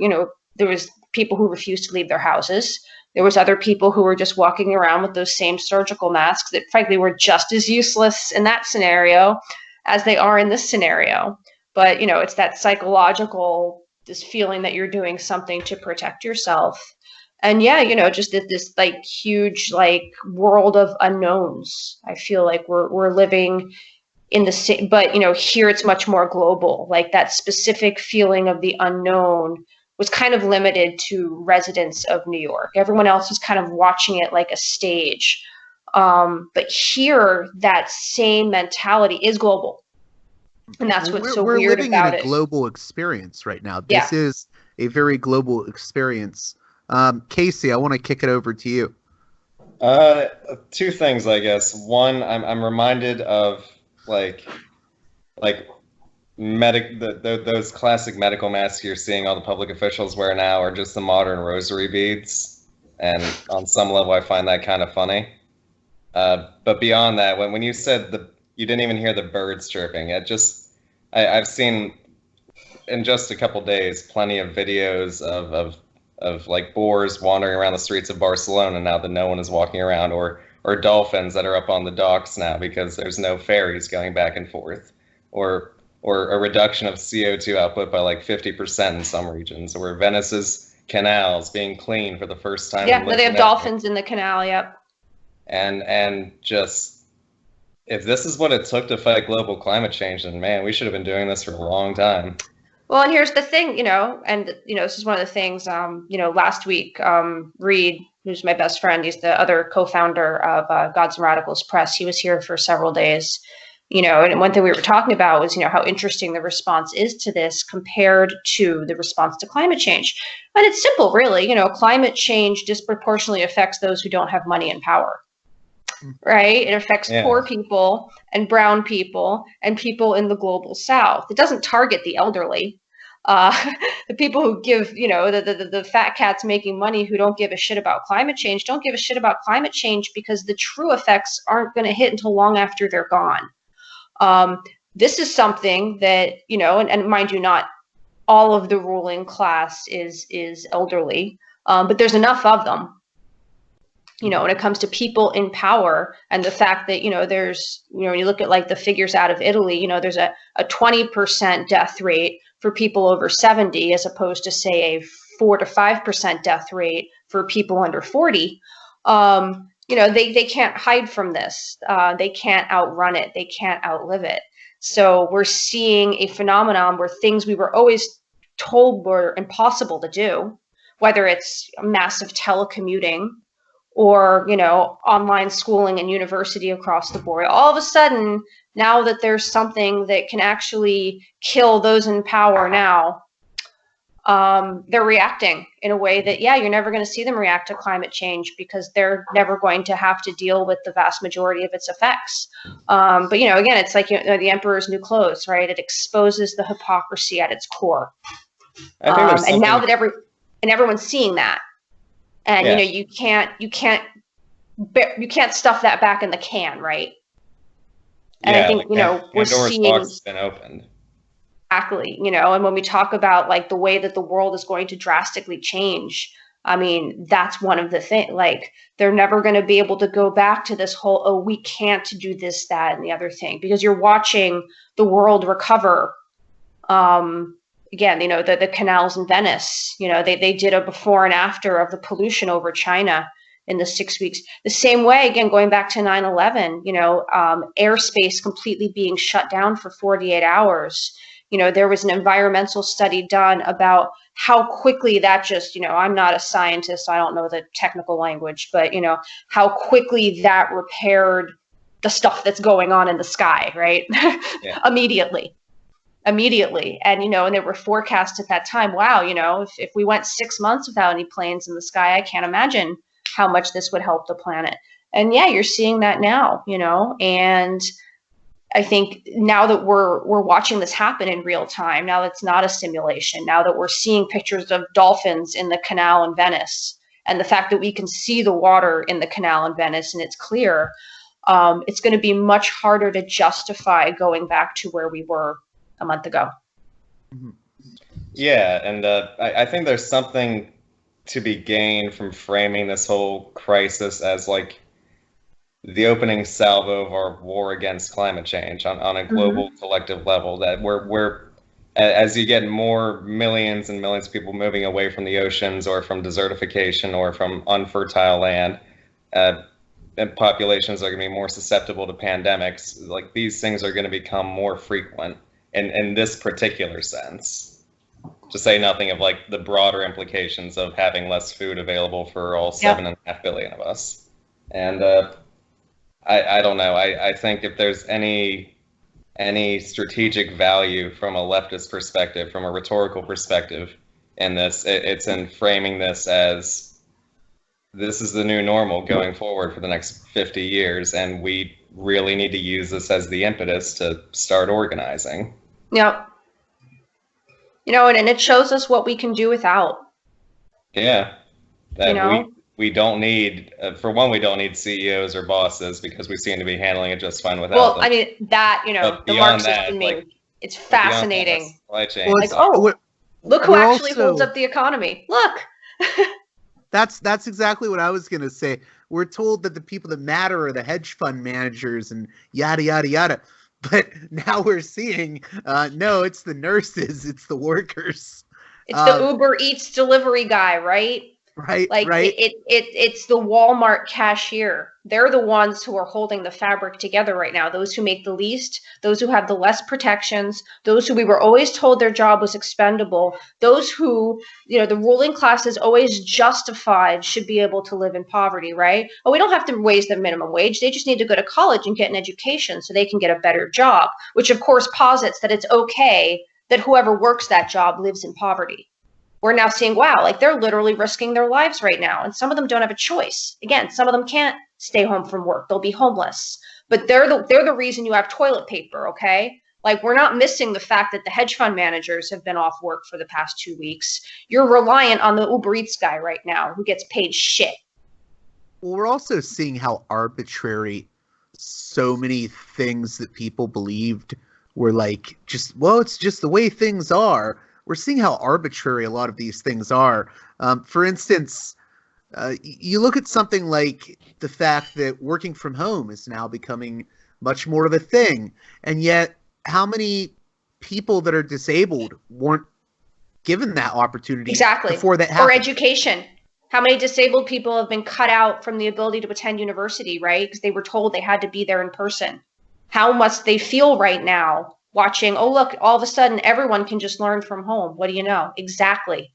there was people who refused to leave their houses. There was other people who were just walking around with those same surgical masks that frankly were just as useless in that scenario as they are in this scenario. But, it's that psychological, this feeling that you're doing something to protect yourself. And yeah, just this like huge like world of unknowns. I feel like we're living in the same, but here it's much more global. Like that specific feeling of the unknown was kind of limited to residents of New York. Everyone else was kind of watching it like a stage. But here, that same mentality is global. And that's what's so weird about it. We're living in a global experience right now. This is a very global experience. Casey, I want to kick it over to you. Two things, I guess. One, I'm reminded of those classic medical masks you're seeing all the public officials wear now are just the modern rosary beads, and on some level I find that kind of funny. But beyond that, when you said you didn't even hear the birds chirping, I've seen in just a couple days plenty of videos of like boars wandering around the streets of Barcelona now that no one is walking around, or dolphins that are up on the docks now because there's no ferries going back and forth, or a reduction of CO2 output by like 50% in some regions, or Venice's canals being clean for the first time. Yeah, they have dolphins in the canal, yep. And just, if this is what it took to fight global climate change, then man, we should have been doing this for a long time. Well, and here's the thing, this is one of the things, last week, Reed, who's my best friend, he's the other co-founder of Gods and Radicals Press. He was here for several days. And one thing we were talking about was, how interesting the response is to this compared to the response to climate change. And it's simple, really. Climate change disproportionately affects those who don't have money and power, right? It affects poor people and brown people and people in the global south. It doesn't target the elderly. The people who give, the fat cats making money who don't give a shit about climate change don't give a shit about climate change because the true effects aren't going to hit until long after they're gone. This is something that, and mind you, not all of the ruling class is elderly, but there's enough of them, when it comes to people in power, and the fact that, there's, when you look at like the figures out of Italy, there's a 20% death rate for people over 70, as opposed to say a 4 to 5% death rate for people under 40. They can't hide from this. They can't outrun it. They can't outlive it. So we're seeing a phenomenon where things we were always told were impossible to do, whether it's massive telecommuting or, online schooling and university across the board. All of a sudden, now that there's something that can actually kill those in power now, they're reacting in a way that, you're never going to see them react to climate change because they're never going to have to deal with the vast majority of its effects. But, again, it's like the emperor's new clothes, right? It exposes the hypocrisy at its core. And now that everyone's seeing that, and, you can't stuff that back in the can, right? And I think, we're seeing box has been opened. Exactly, and when we talk about like the way that the world is going to drastically change, I mean, that's one of the things, like they're never going to be able to go back to this whole, oh, we can't do this, that, and the other thing, because you're watching the world recover. Again, the canals in Venice, they did a before and after of the pollution over China in the 6 weeks. The same way, again, going back to 9/11, airspace completely being shut down for 48 hours. There was an environmental study done about how quickly that just, I'm not a scientist, so I don't know the technical language, but, how quickly that repaired the stuff that's going on in the sky, right? Yeah. Immediately. And, and there were forecasts at that time, wow, if we went 6 months without any planes in the sky, I can't imagine how much this would help the planet. And yeah, you're seeing that now, and I think now that we're watching this happen in real time, now that it's not a simulation, now that we're seeing pictures of dolphins in the canal in Venice, and the fact that we can see the water in the canal in Venice and it's clear, it's going to be much harder to justify going back to where we were a month ago. Yeah, and I think there's something to be gained from framing this whole crisis as like the opening salvo of our war against climate change on a global collective level, that we're as you get more millions and millions of people moving away from the oceans or from desertification or from unfertile land, and populations are going to be more susceptible to pandemics. Like, these things are going to become more frequent in this particular sense, to say nothing of like the broader implications of having less food available for all 7.5 billion of us. And I don't know. I think if there's any strategic value from a leftist perspective, from a rhetorical perspective in this, it's in framing this as this is the new normal going forward for the next 50 years, and we really need to use this as the impetus to start organizing. Yep. You know, and it shows us what we can do without. Yeah. That, you know? We don't need, for one, we don't need CEOs or bosses, because we seem to be handling it just fine without them. I mean, that, you know, the Marxist in me, it's fascinating. Supply chain. Like, look who actually holds up the economy. Look. That's exactly what I was going to say. We're told that the people that matter are the hedge fund managers and yada, yada, yada. But now we're seeing, no, it's the nurses, it's the workers. It's the Uber Eats delivery guy, right? Right, like right. It's the Walmart cashier. They're the ones who are holding the fabric together right now. Those who make the least, those who have the less protections, those who we were always told their job was expendable, those who, you know, the ruling class is always justified should be able to live in poverty, right? Oh, we don't have to raise the minimum wage. They just need to go to college and get an education so they can get a better job, which of course posits that it's okay that whoever works that job lives in poverty. We're now seeing, wow, like they're literally risking their lives right now. And some of them don't have a choice. Again, some of them can't stay home from work. They'll be homeless. But they're the reason you have toilet paper, okay? Like, we're not missing the fact that the hedge fund managers have been off work for the past 2 weeks. You're reliant on the Uber Eats guy right now who gets paid shit. Well, we're also seeing how arbitrary so many things that people believed were like, just, well, it's just the way things are. We're seeing how arbitrary a lot of these things are. For instance, you look at something like the fact that working from home is now becoming much more of a thing. And yet, how many people that are disabled weren't given that opportunity before that happened? Or education. How many disabled people have been cut out from the ability to attend university, right? Because they were told they had to be there in person. How must they feel right now watching, oh, look, all of a sudden everyone can just learn from home. What do you know? Exactly.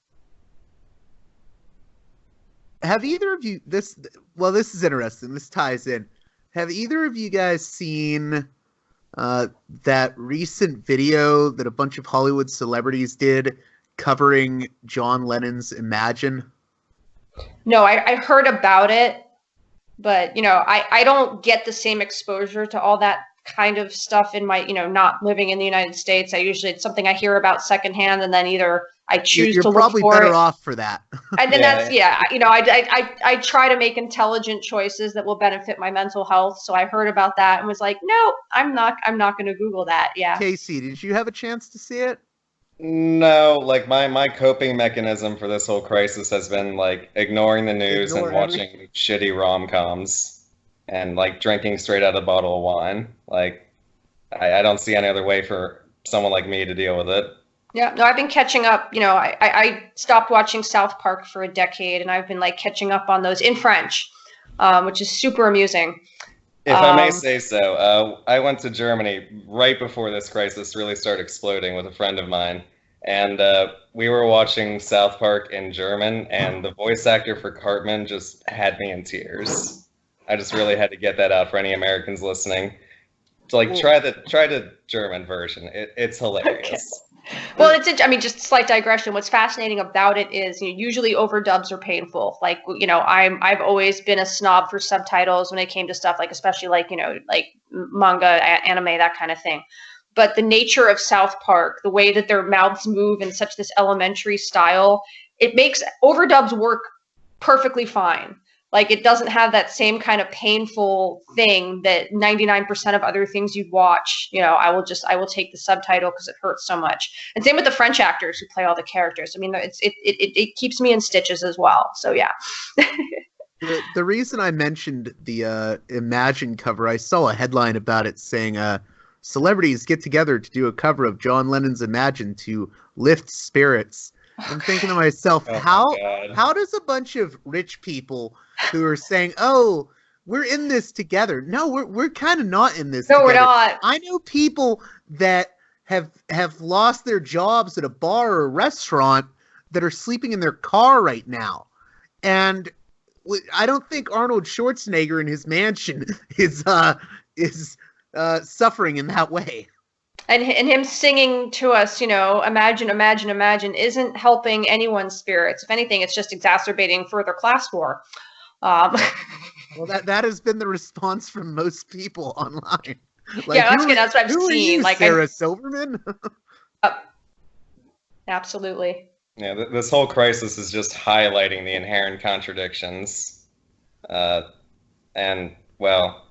Have either of you, this is interesting. This ties in. Have either of you guys seen that recent video that a bunch of Hollywood celebrities did covering John Lennon's Imagine? No, I heard about it, but, you know, I don't get the same exposure to all that kind of stuff in my, you know, not living in the United States. It's something I hear about secondhand, and then either I choose to look for it. You're probably better off for that. And then you know, I try to make intelligent choices that will benefit my mental health. So I heard about that and was like, no, I'm not going to Google that. Yeah. Casey, did you have a chance to see it? No, like my coping mechanism for this whole crisis has been like ignoring the news and watching shitty rom-coms. And like drinking straight out of a bottle of wine. Like, I don't see any other way for someone like me to deal with it. Yeah, no, I've been catching up. You know, I stopped watching South Park for a decade, and I've been like catching up on those in French, which is super amusing. If I may say so, I went to Germany right before this crisis really started exploding with a friend of mine. And we were watching South Park in German, and the voice actor for Cartman just had me in tears. I just really had to get that out for any Americans listening. To like try the German version. It's hilarious. Well, I mean, just slight digression. What's fascinating about it is, usually overdubs are painful. Like, I've always been a snob for subtitles when it came to stuff like, especially like, like manga, anime, that kind of thing. But the nature of South Park, the way that their mouths move in such this elementary style, it makes overdubs work perfectly fine. Like, it doesn't have that same kind of painful thing that 99% of other things you'd watch. I will take the subtitle because it hurts so much. And same with the French actors who play all the characters. I mean, it keeps me in stitches as well. So yeah. The reason I mentioned the Imagine cover, I saw a headline about it saying celebrities get together to do a cover of John Lennon's Imagine to lift spirits. I'm thinking to myself, how does a bunch of rich people who are saying, "Oh, we're in this together"? No, we're kind of not in this. No, together. We're not. I know people that have lost their jobs at a bar or a restaurant that are sleeping in their car right now, and I don't think Arnold Schwarzenegger in his mansion is suffering in that way. And him singing to us, imagine, imagine, imagine, isn't helping anyone's spirits. If anything, it's just exacerbating further class war. Well, that has been the response from most people online. Like, yeah, that's what I've seen. Like Sarah Silverman. Absolutely. Yeah, this whole crisis is just highlighting the inherent contradictions, and well.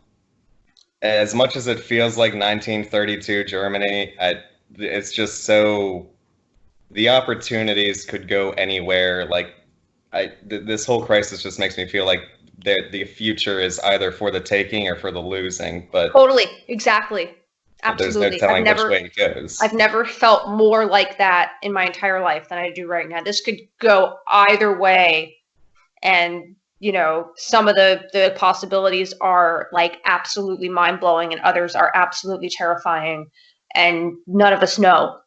As much as it feels like 1932 Germany, it's just so the opportunities could go anywhere. Like, this whole crisis just makes me feel like the future is either for the taking or for the losing. But totally, exactly, absolutely. There's no telling which way it goes. I've never felt more like that in my entire life than I do right now. This could go either way, and some of the possibilities are like absolutely mind-blowing and others are absolutely terrifying, and none of us know.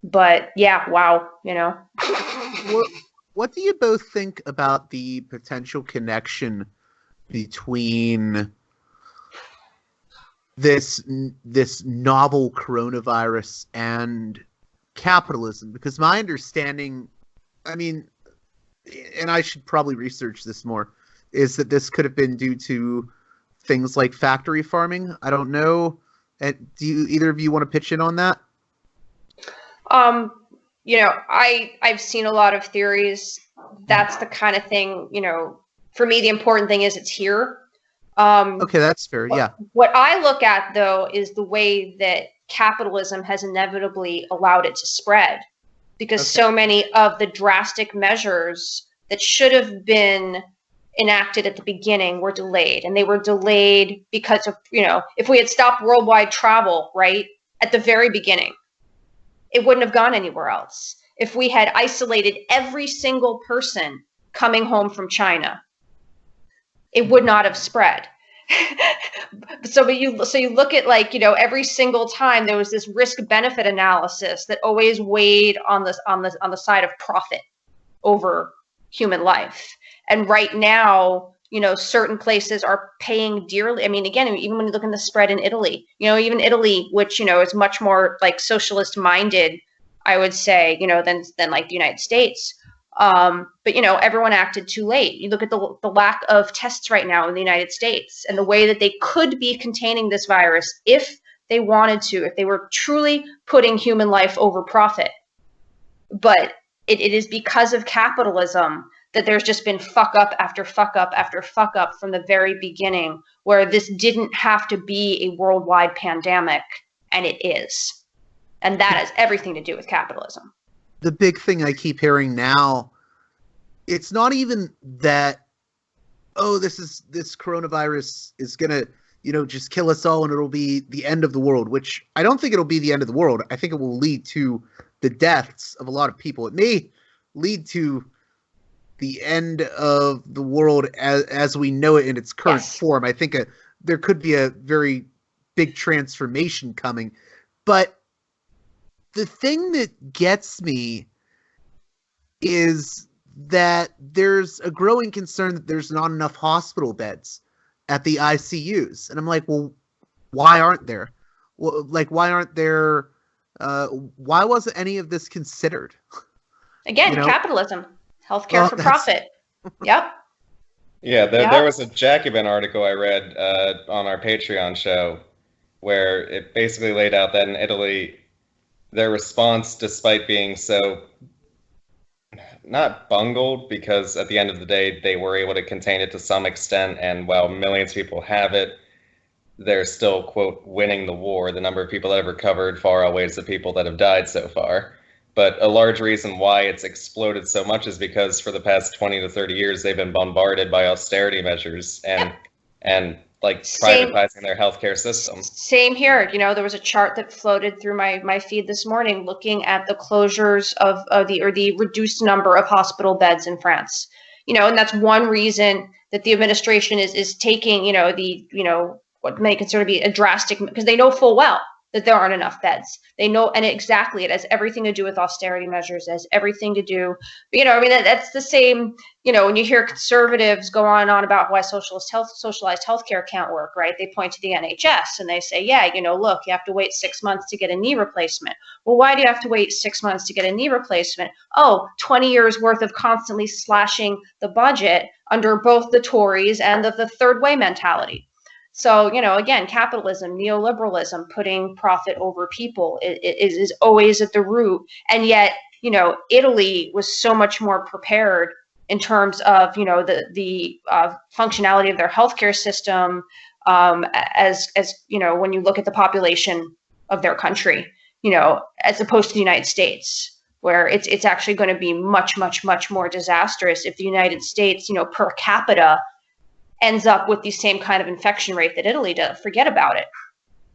But yeah, wow, What do you both think about the potential connection between this novel coronavirus and capitalism? Because my understanding, I mean, and I should probably research this more, is that this could have been due to things like factory farming. I don't know. Do either of you want to pitch in on that? I've seen a lot of theories. That's the kind of thing, for me, the important thing is it's here. Okay, that's fair. Yeah. What I look at, though, is the way that capitalism has inevitably allowed it to spread. Because so many of the drastic measures that should have been enacted at the beginning were delayed. And they were delayed because of, if we had stopped worldwide travel, right, at the very beginning, it wouldn't have gone anywhere else. If we had isolated every single person coming home from China, it would not have spread. So you look at, like, every single time there was this risk-benefit analysis that always weighed on the side of profit over human life. And right now, certain places are paying dearly. I mean, again, even when you look at the spread in Italy, even Italy, which is much more like socialist-minded, I would say, than like the United States. But everyone acted too late. You look at the lack of tests right now in the United States and the way that they could be containing this virus if they wanted to, if they were truly putting human life over profit. But it is because of capitalism that there's just been fuck up after fuck up after fuck up from the very beginning, where this didn't have to be a worldwide pandemic, and it is. And that has everything to do with capitalism. The big thing I keep hearing now, it's not even that, oh, this coronavirus is gonna, just kill us all and it'll be the end of the world, which I don't think it'll be the end of the world. I think it will lead to the deaths of a lot of people. It may lead to the end of the world as we know it in its current form. I think there could be a very big transformation coming. But the thing that gets me is that there's a growing concern that there's not enough hospital beds at the ICUs. And I'm like, well, why aren't there? Well, like, why aren't there Why wasn't any of this considered? Again, capitalism, healthcare for profit. Yep. Yeah, there was a Jacobin article I read on our Patreon show where it basically laid out that in Italy, their response, despite being so not bungled, because at the end of the day, they were able to contain it to some extent, and while millions of people have it, they're still, quote, winning the war. The number of people that have recovered far outweighs the people that have died so far. But a large reason why it's exploded so much is because for the past 20 to 30 years, they've been bombarded by austerity measures and like privatizing their healthcare system. Same here. There was a chart that floated through my feed this morning looking at the closures of the reduced number of hospital beds in France. And that's one reason that the administration is taking, what may consider to be a drastic, because they know full well that there aren't enough beds. They know, and exactly, it has everything to do with austerity measures. It has everything to do, that's the same, when you hear conservatives go on and on about why socialized healthcare can't work, right? They point to the NHS and they say, yeah, look, you have to wait 6 months to get a knee replacement. Well, why do you have to wait 6 months to get a knee replacement? 20 years worth of constantly slashing the budget under both the Tories and the third way mentality. So, again, capitalism, neoliberalism, putting profit over people is always at the root. And yet, Italy was so much more prepared in terms of, the functionality of their healthcare system, as when you look at the population of their country, as opposed to the United States, where it's actually going to be much, much, much more disastrous if the United States, per capita, ends up with the same kind of infection rate that Italy does. Forget about it.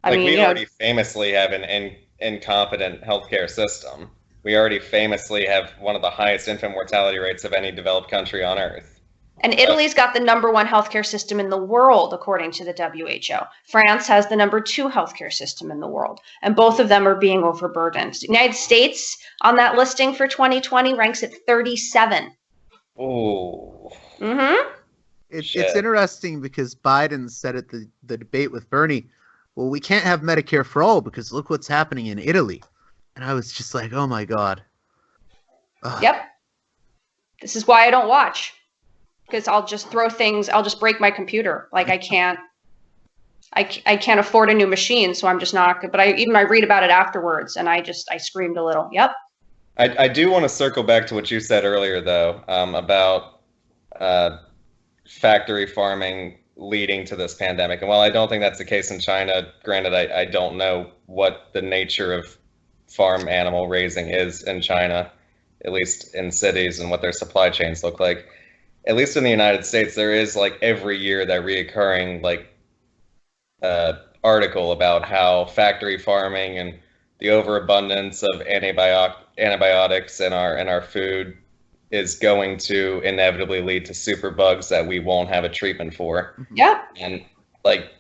I mean, we already famously have an incompetent healthcare system. We already famously have one of the highest infant mortality rates of any developed country on earth. And Italy's got the #1 healthcare system in the world, according to the WHO. France has the #2 healthcare system in the world, and both of them are being overburdened. The United States, on that listing for 2020, ranks at 37. Oh. Mm-hmm. It's interesting because Biden said at the debate with Bernie, well, we can't have Medicare for all because look what's happening in Italy. And I was just like, oh my God. Ugh. Yep. This is why I don't watch. Because I'll just I'll just break my computer. Like I can't afford a new machine, so I'm just not good. But I read about it afterwards and I screamed a little. Yep. I do want to circle back to what you said earlier though, about factory farming leading to this pandemic. And while I don't think that's the case in China, granted, I don't know what the nature of farm animal raising is in China, at least in cities, and what their supply chains look like. At least in the United States, there is like every year that reoccurring article about how factory farming and the overabundance of antibiotics in our food is going to inevitably lead to superbugs that we won't have a treatment for. Yeah. And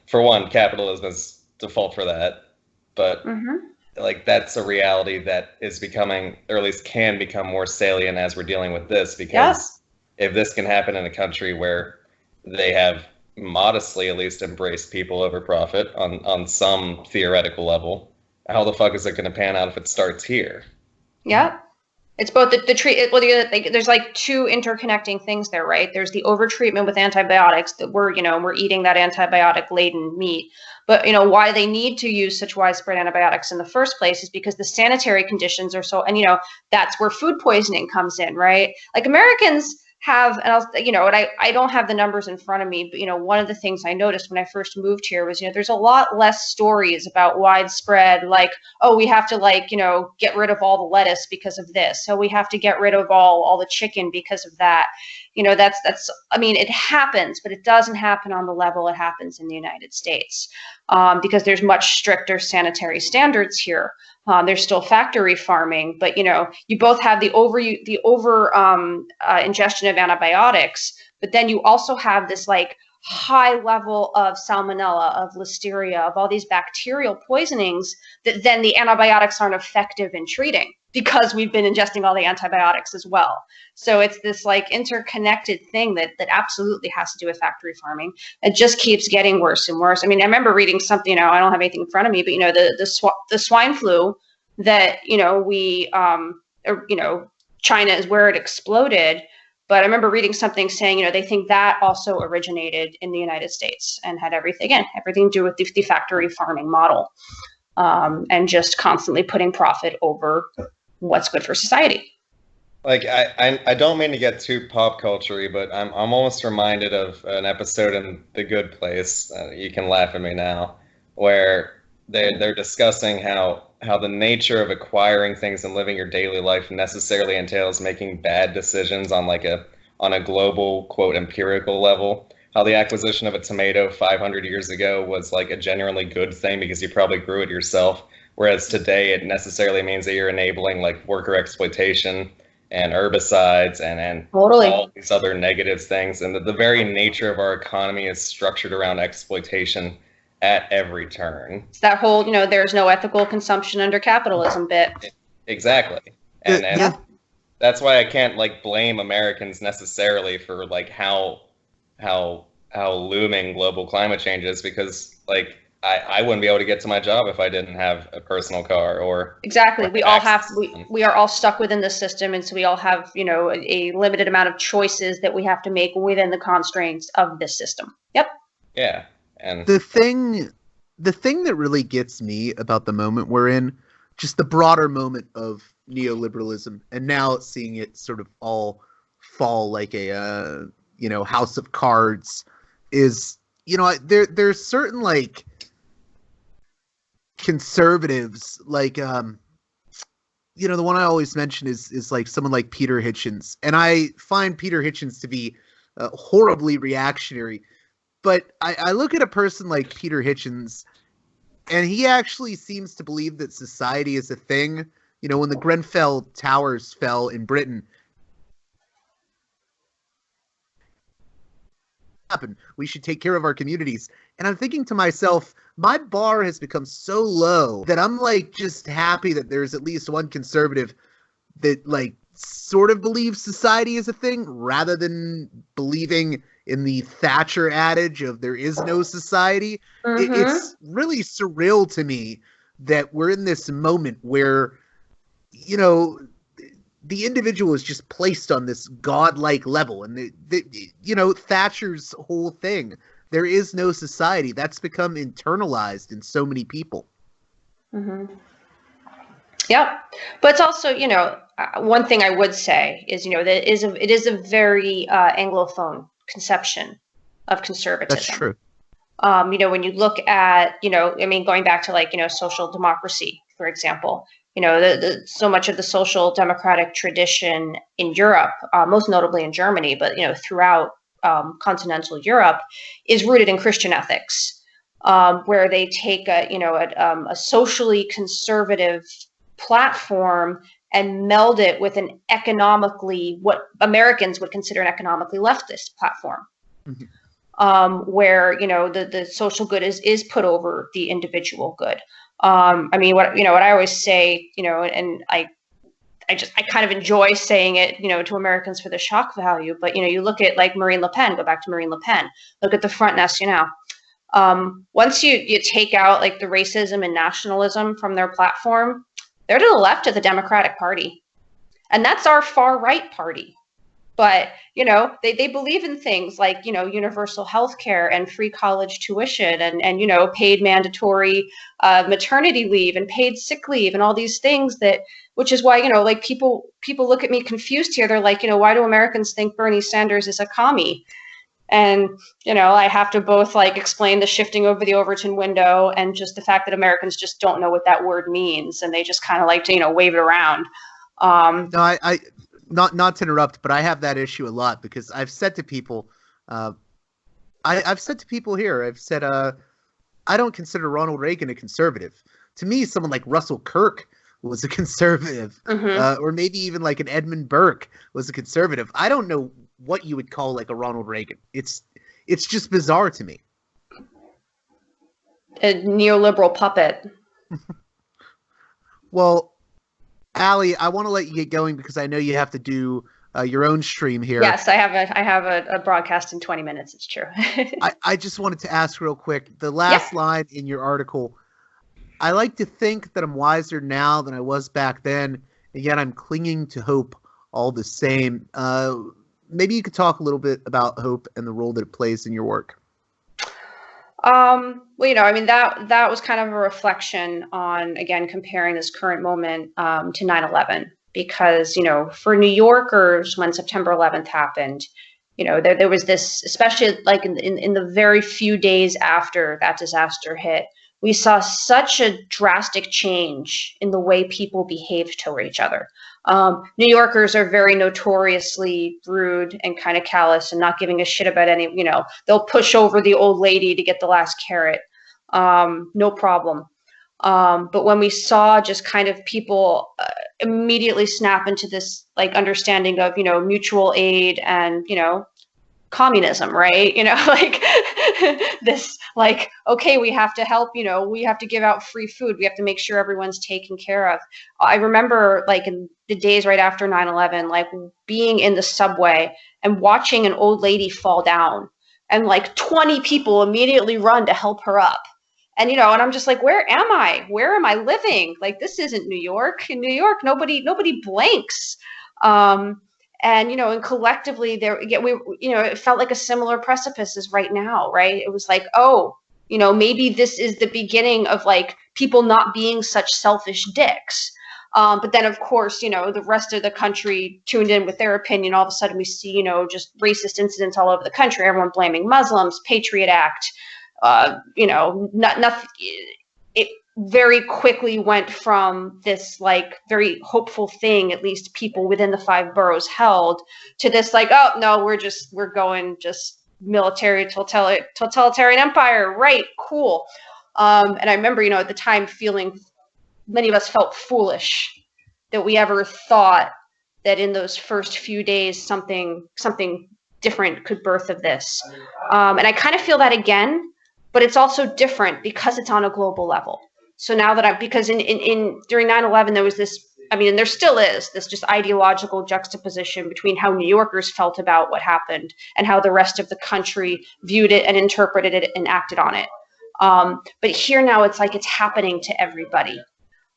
for one, capitalism is default for that. But that's a reality that is becoming, or at least can become, more salient as we're dealing with this, because if this can happen in a country where they have modestly at least embraced people over profit on some theoretical level, how the fuck is it going to pan out if it starts here? Yeah. It's both there's like two interconnecting things there, right? There's the overtreatment with antibiotics that we're eating that antibiotic laden meat. But, why they need to use such widespread antibiotics in the first place is because the sanitary conditions are so, and, that's where food poisoning comes in, right? Like Americans have, and I don't have the numbers in front of me, but, one of the things I noticed when I first moved here was, there's a lot less stories about widespread, we have to get rid of all the lettuce because of this. So we have to get rid of all the chicken because of that. It happens, but it doesn't happen on the level it happens in the United States, because there's much stricter sanitary standards here. There's still factory farming, but you both have the over ingestion of antibiotics, but then you also have this high level of salmonella, of listeria, of all these bacterial poisonings that then the antibiotics aren't effective in treating because we've been ingesting all the antibiotics as well. So it's this interconnected thing that absolutely has to do with factory farming. It just keeps getting worse and worse. I remember reading something, I don't have anything in front of me, but the swine flu that, China is where it exploded. But I remember reading something saying, they think that also originated in the United States and had everything to do with the factory farming model, and just constantly putting profit over what's good for society. Like, I don't mean to get too pop culture-y, but I'm almost reminded of an episode in The Good Place. You can laugh at me now, where they're discussing how the nature of acquiring things and living your daily life necessarily entails making bad decisions on a global, quote, empirical level. How the acquisition of a tomato 500 years ago was like a genuinely good thing because you probably grew it yourself, whereas today it necessarily means that you're enabling like worker exploitation and herbicides and Totally. all these other negative things. And the very nature of our economy is structured around exploitation at every turn. It's that whole, there's no ethical consumption under capitalism bit. Exactly. And that's why I can't like blame Americans necessarily for like how looming global climate change is, because like I wouldn't be able to get to my job if I didn't have a personal car or exactly. We are all stuck within the system, and so we all have a limited amount of choices that we have to make within the constraints of this system. Yep. Yeah. And the thing that really gets me about the moment we're in, just the broader moment of neoliberalism, and now seeing it sort of all fall like a house of cards, is there's certain like conservatives, like the one I always mention is like someone like Peter Hitchens, and I find Peter Hitchens to be horribly reactionary. But I look at a person like Peter Hitchens, and he actually seems to believe that society is a thing. When the Grenfell Towers fell in Britain, we should take care of our communities. And I'm thinking to myself, my bar has become so low that I'm like just happy that there's at least one conservative that like sort of believes society is a thing, rather than believing in the Thatcher adage of there is no society. Mm-hmm. It's really surreal to me that we're in this moment where, the individual is just placed on this godlike level. And, Thatcher's whole thing, there is no society, that's become internalized in so many people. Mm-hmm. Yep. But it's also, one thing I would say is, that it is a very Anglophone conception of conservatism. That's true. When you look at, going back to social democracy, for example, so much of the social democratic tradition in Europe, most notably in Germany, but, throughout continental Europe, is rooted in Christian ethics, where they take a socially conservative platform and meld it with an what Americans would consider an economically leftist platform. Mm-hmm. Where the social good is put over the individual good. What I always say, and I kind of enjoy saying it, to Americans for the shock value. But you look at like Marine Le Pen. Go back to Marine Le Pen. Look at the Front National. Once you take out like the racism and nationalism from their platform, they're to the left of the Democratic Party, and that's our far right party. But, they believe in things like, universal health care and free college tuition and paid mandatory maternity leave and paid sick leave and all these things which is why, people look at me confused here. They're like, why do Americans think Bernie Sanders is a commie? And, I have to both like explain the shifting over the Overton window and just the fact that Americans just don't know what that word means. And they just kind of like to, wave it around. No, Not to interrupt, but I have that issue a lot, because I've said to people, I've said to people here, I've said, I don't consider Ronald Reagan a conservative. To me, someone like Russell Kirk was a conservative, mm-hmm. Or maybe even like an Edmund Burke was a conservative. I don't know what you would call like a Ronald Reagan. It's just bizarre to me. A neoliberal puppet. Well, Allie, I want to let you get going because I know you have to do your own stream here. Yes, I have a broadcast in 20 minutes. It's true. I just wanted to ask real quick, the last line in your article, I like to think that I'm wiser now than I was back then, and yet I'm clinging to hope all the same. Maybe you could talk a little bit about hope and the role that it plays in your work. Well, I mean, that was kind of a reflection on, again, comparing this current moment to 9/11, because, for New Yorkers, when September 11th happened, there was this, especially like in the very few days after that disaster hit, we saw such a drastic change in the way people behaved toward each other. New Yorkers are very notoriously rude and kind of callous and not giving a shit about any, they'll push over the old lady to get the last carrot. No problem. But when we saw just kind of people immediately snap into this like understanding of, mutual aid and, communism, right? Like this, like, okay, we have to help, we have to give out free food. We have to make sure everyone's taken care of. I remember like in the days right after 9/11, like being in the subway and watching an old lady fall down and like 20 people immediately run to help her up. And, and I'm just like, where am I? Where am I living? Like, this isn't New York. In New York, nobody blinks. And collectively there, it felt like a similar precipice as right now, right? It was like, oh, maybe this is the beginning of like people not being such selfish dicks. But then, of course, the rest of the country tuned in with their opinion. All of a sudden we see, just racist incidents all over the country, everyone blaming Muslims, Patriot Act, nothing. It very quickly went from this like very hopeful thing, at least people within the 5 boroughs held, to this like, oh no, we're going just military totalitarian empire, right? Cool. And I remember, at the time feeling, many of us felt foolish that we ever thought that in those first few days something different could birth of this. And I kind of feel that again, but it's also different because it's on a global level. So now that because during 9/11, there was this, and there still is this just ideological juxtaposition between how New Yorkers felt about what happened and how the rest of the country viewed it and interpreted it and acted on it. But here now it's like it's happening to everybody.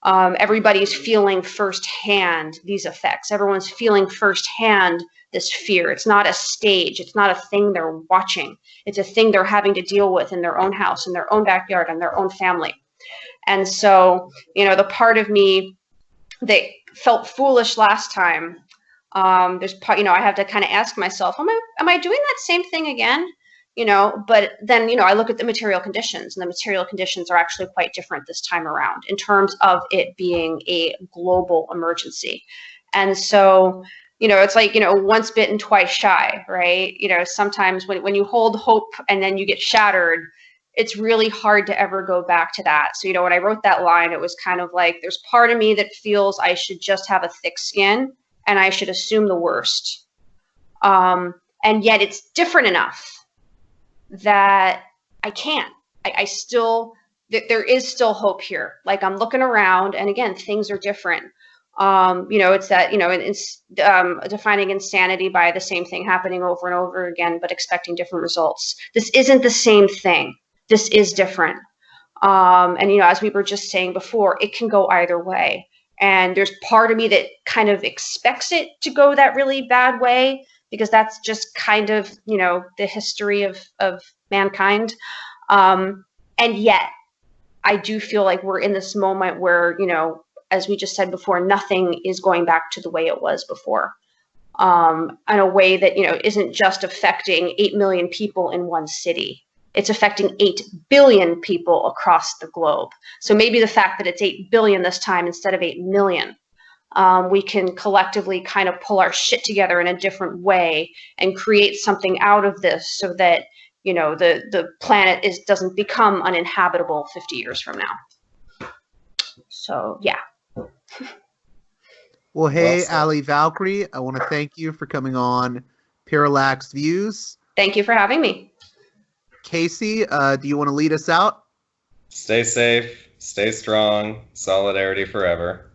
Everybody's feeling firsthand these effects. Everyone's feeling firsthand this fear. It's not a stage. It's not a thing they're watching. It's a thing they're having to deal with in their own house, in their own backyard, in their own family. And so, the part of me that felt foolish last time, there's part, I have to kind of ask myself, am I doing that same thing again? But then, I look at the material conditions, and the material conditions are actually quite different this time around in terms of it being a global emergency. And so, it's like, once bitten, twice shy, right? Sometimes when you hold hope and then you get shattered, it's really hard to ever go back to that. So, when I wrote that line, it was kind of like, there's part of me that feels I should just have a thick skin and I should assume the worst. And yet it's different enough that I can't. I still, there is still hope here. Like, I'm looking around, and again, things are different. It's that, it's defining insanity by the same thing happening over and over again, but expecting different results. This isn't the same thing. This is different. And, as we were just saying before, it can go either way. And there's part of me that kind of expects it to go that really bad way, because that's just kind of, the history of mankind. And yet I do feel like we're in this moment where, as we just said before, nothing is going back to the way it was before, in a way that, isn't just affecting 8 million people in one city. It's affecting 8 billion people across the globe. So maybe the fact that it's 8 billion this time instead of 8 million, we can collectively kind of pull our shit together in a different way and create something out of this so that, the planet doesn't become uninhabitable 50 years from now. So, yeah. Well, hey, Ali Valkyrie, I want to thank you for coming on Parallax Views. Thank you for having me. Casey, do you want to lead us out? Stay safe, stay strong, solidarity forever.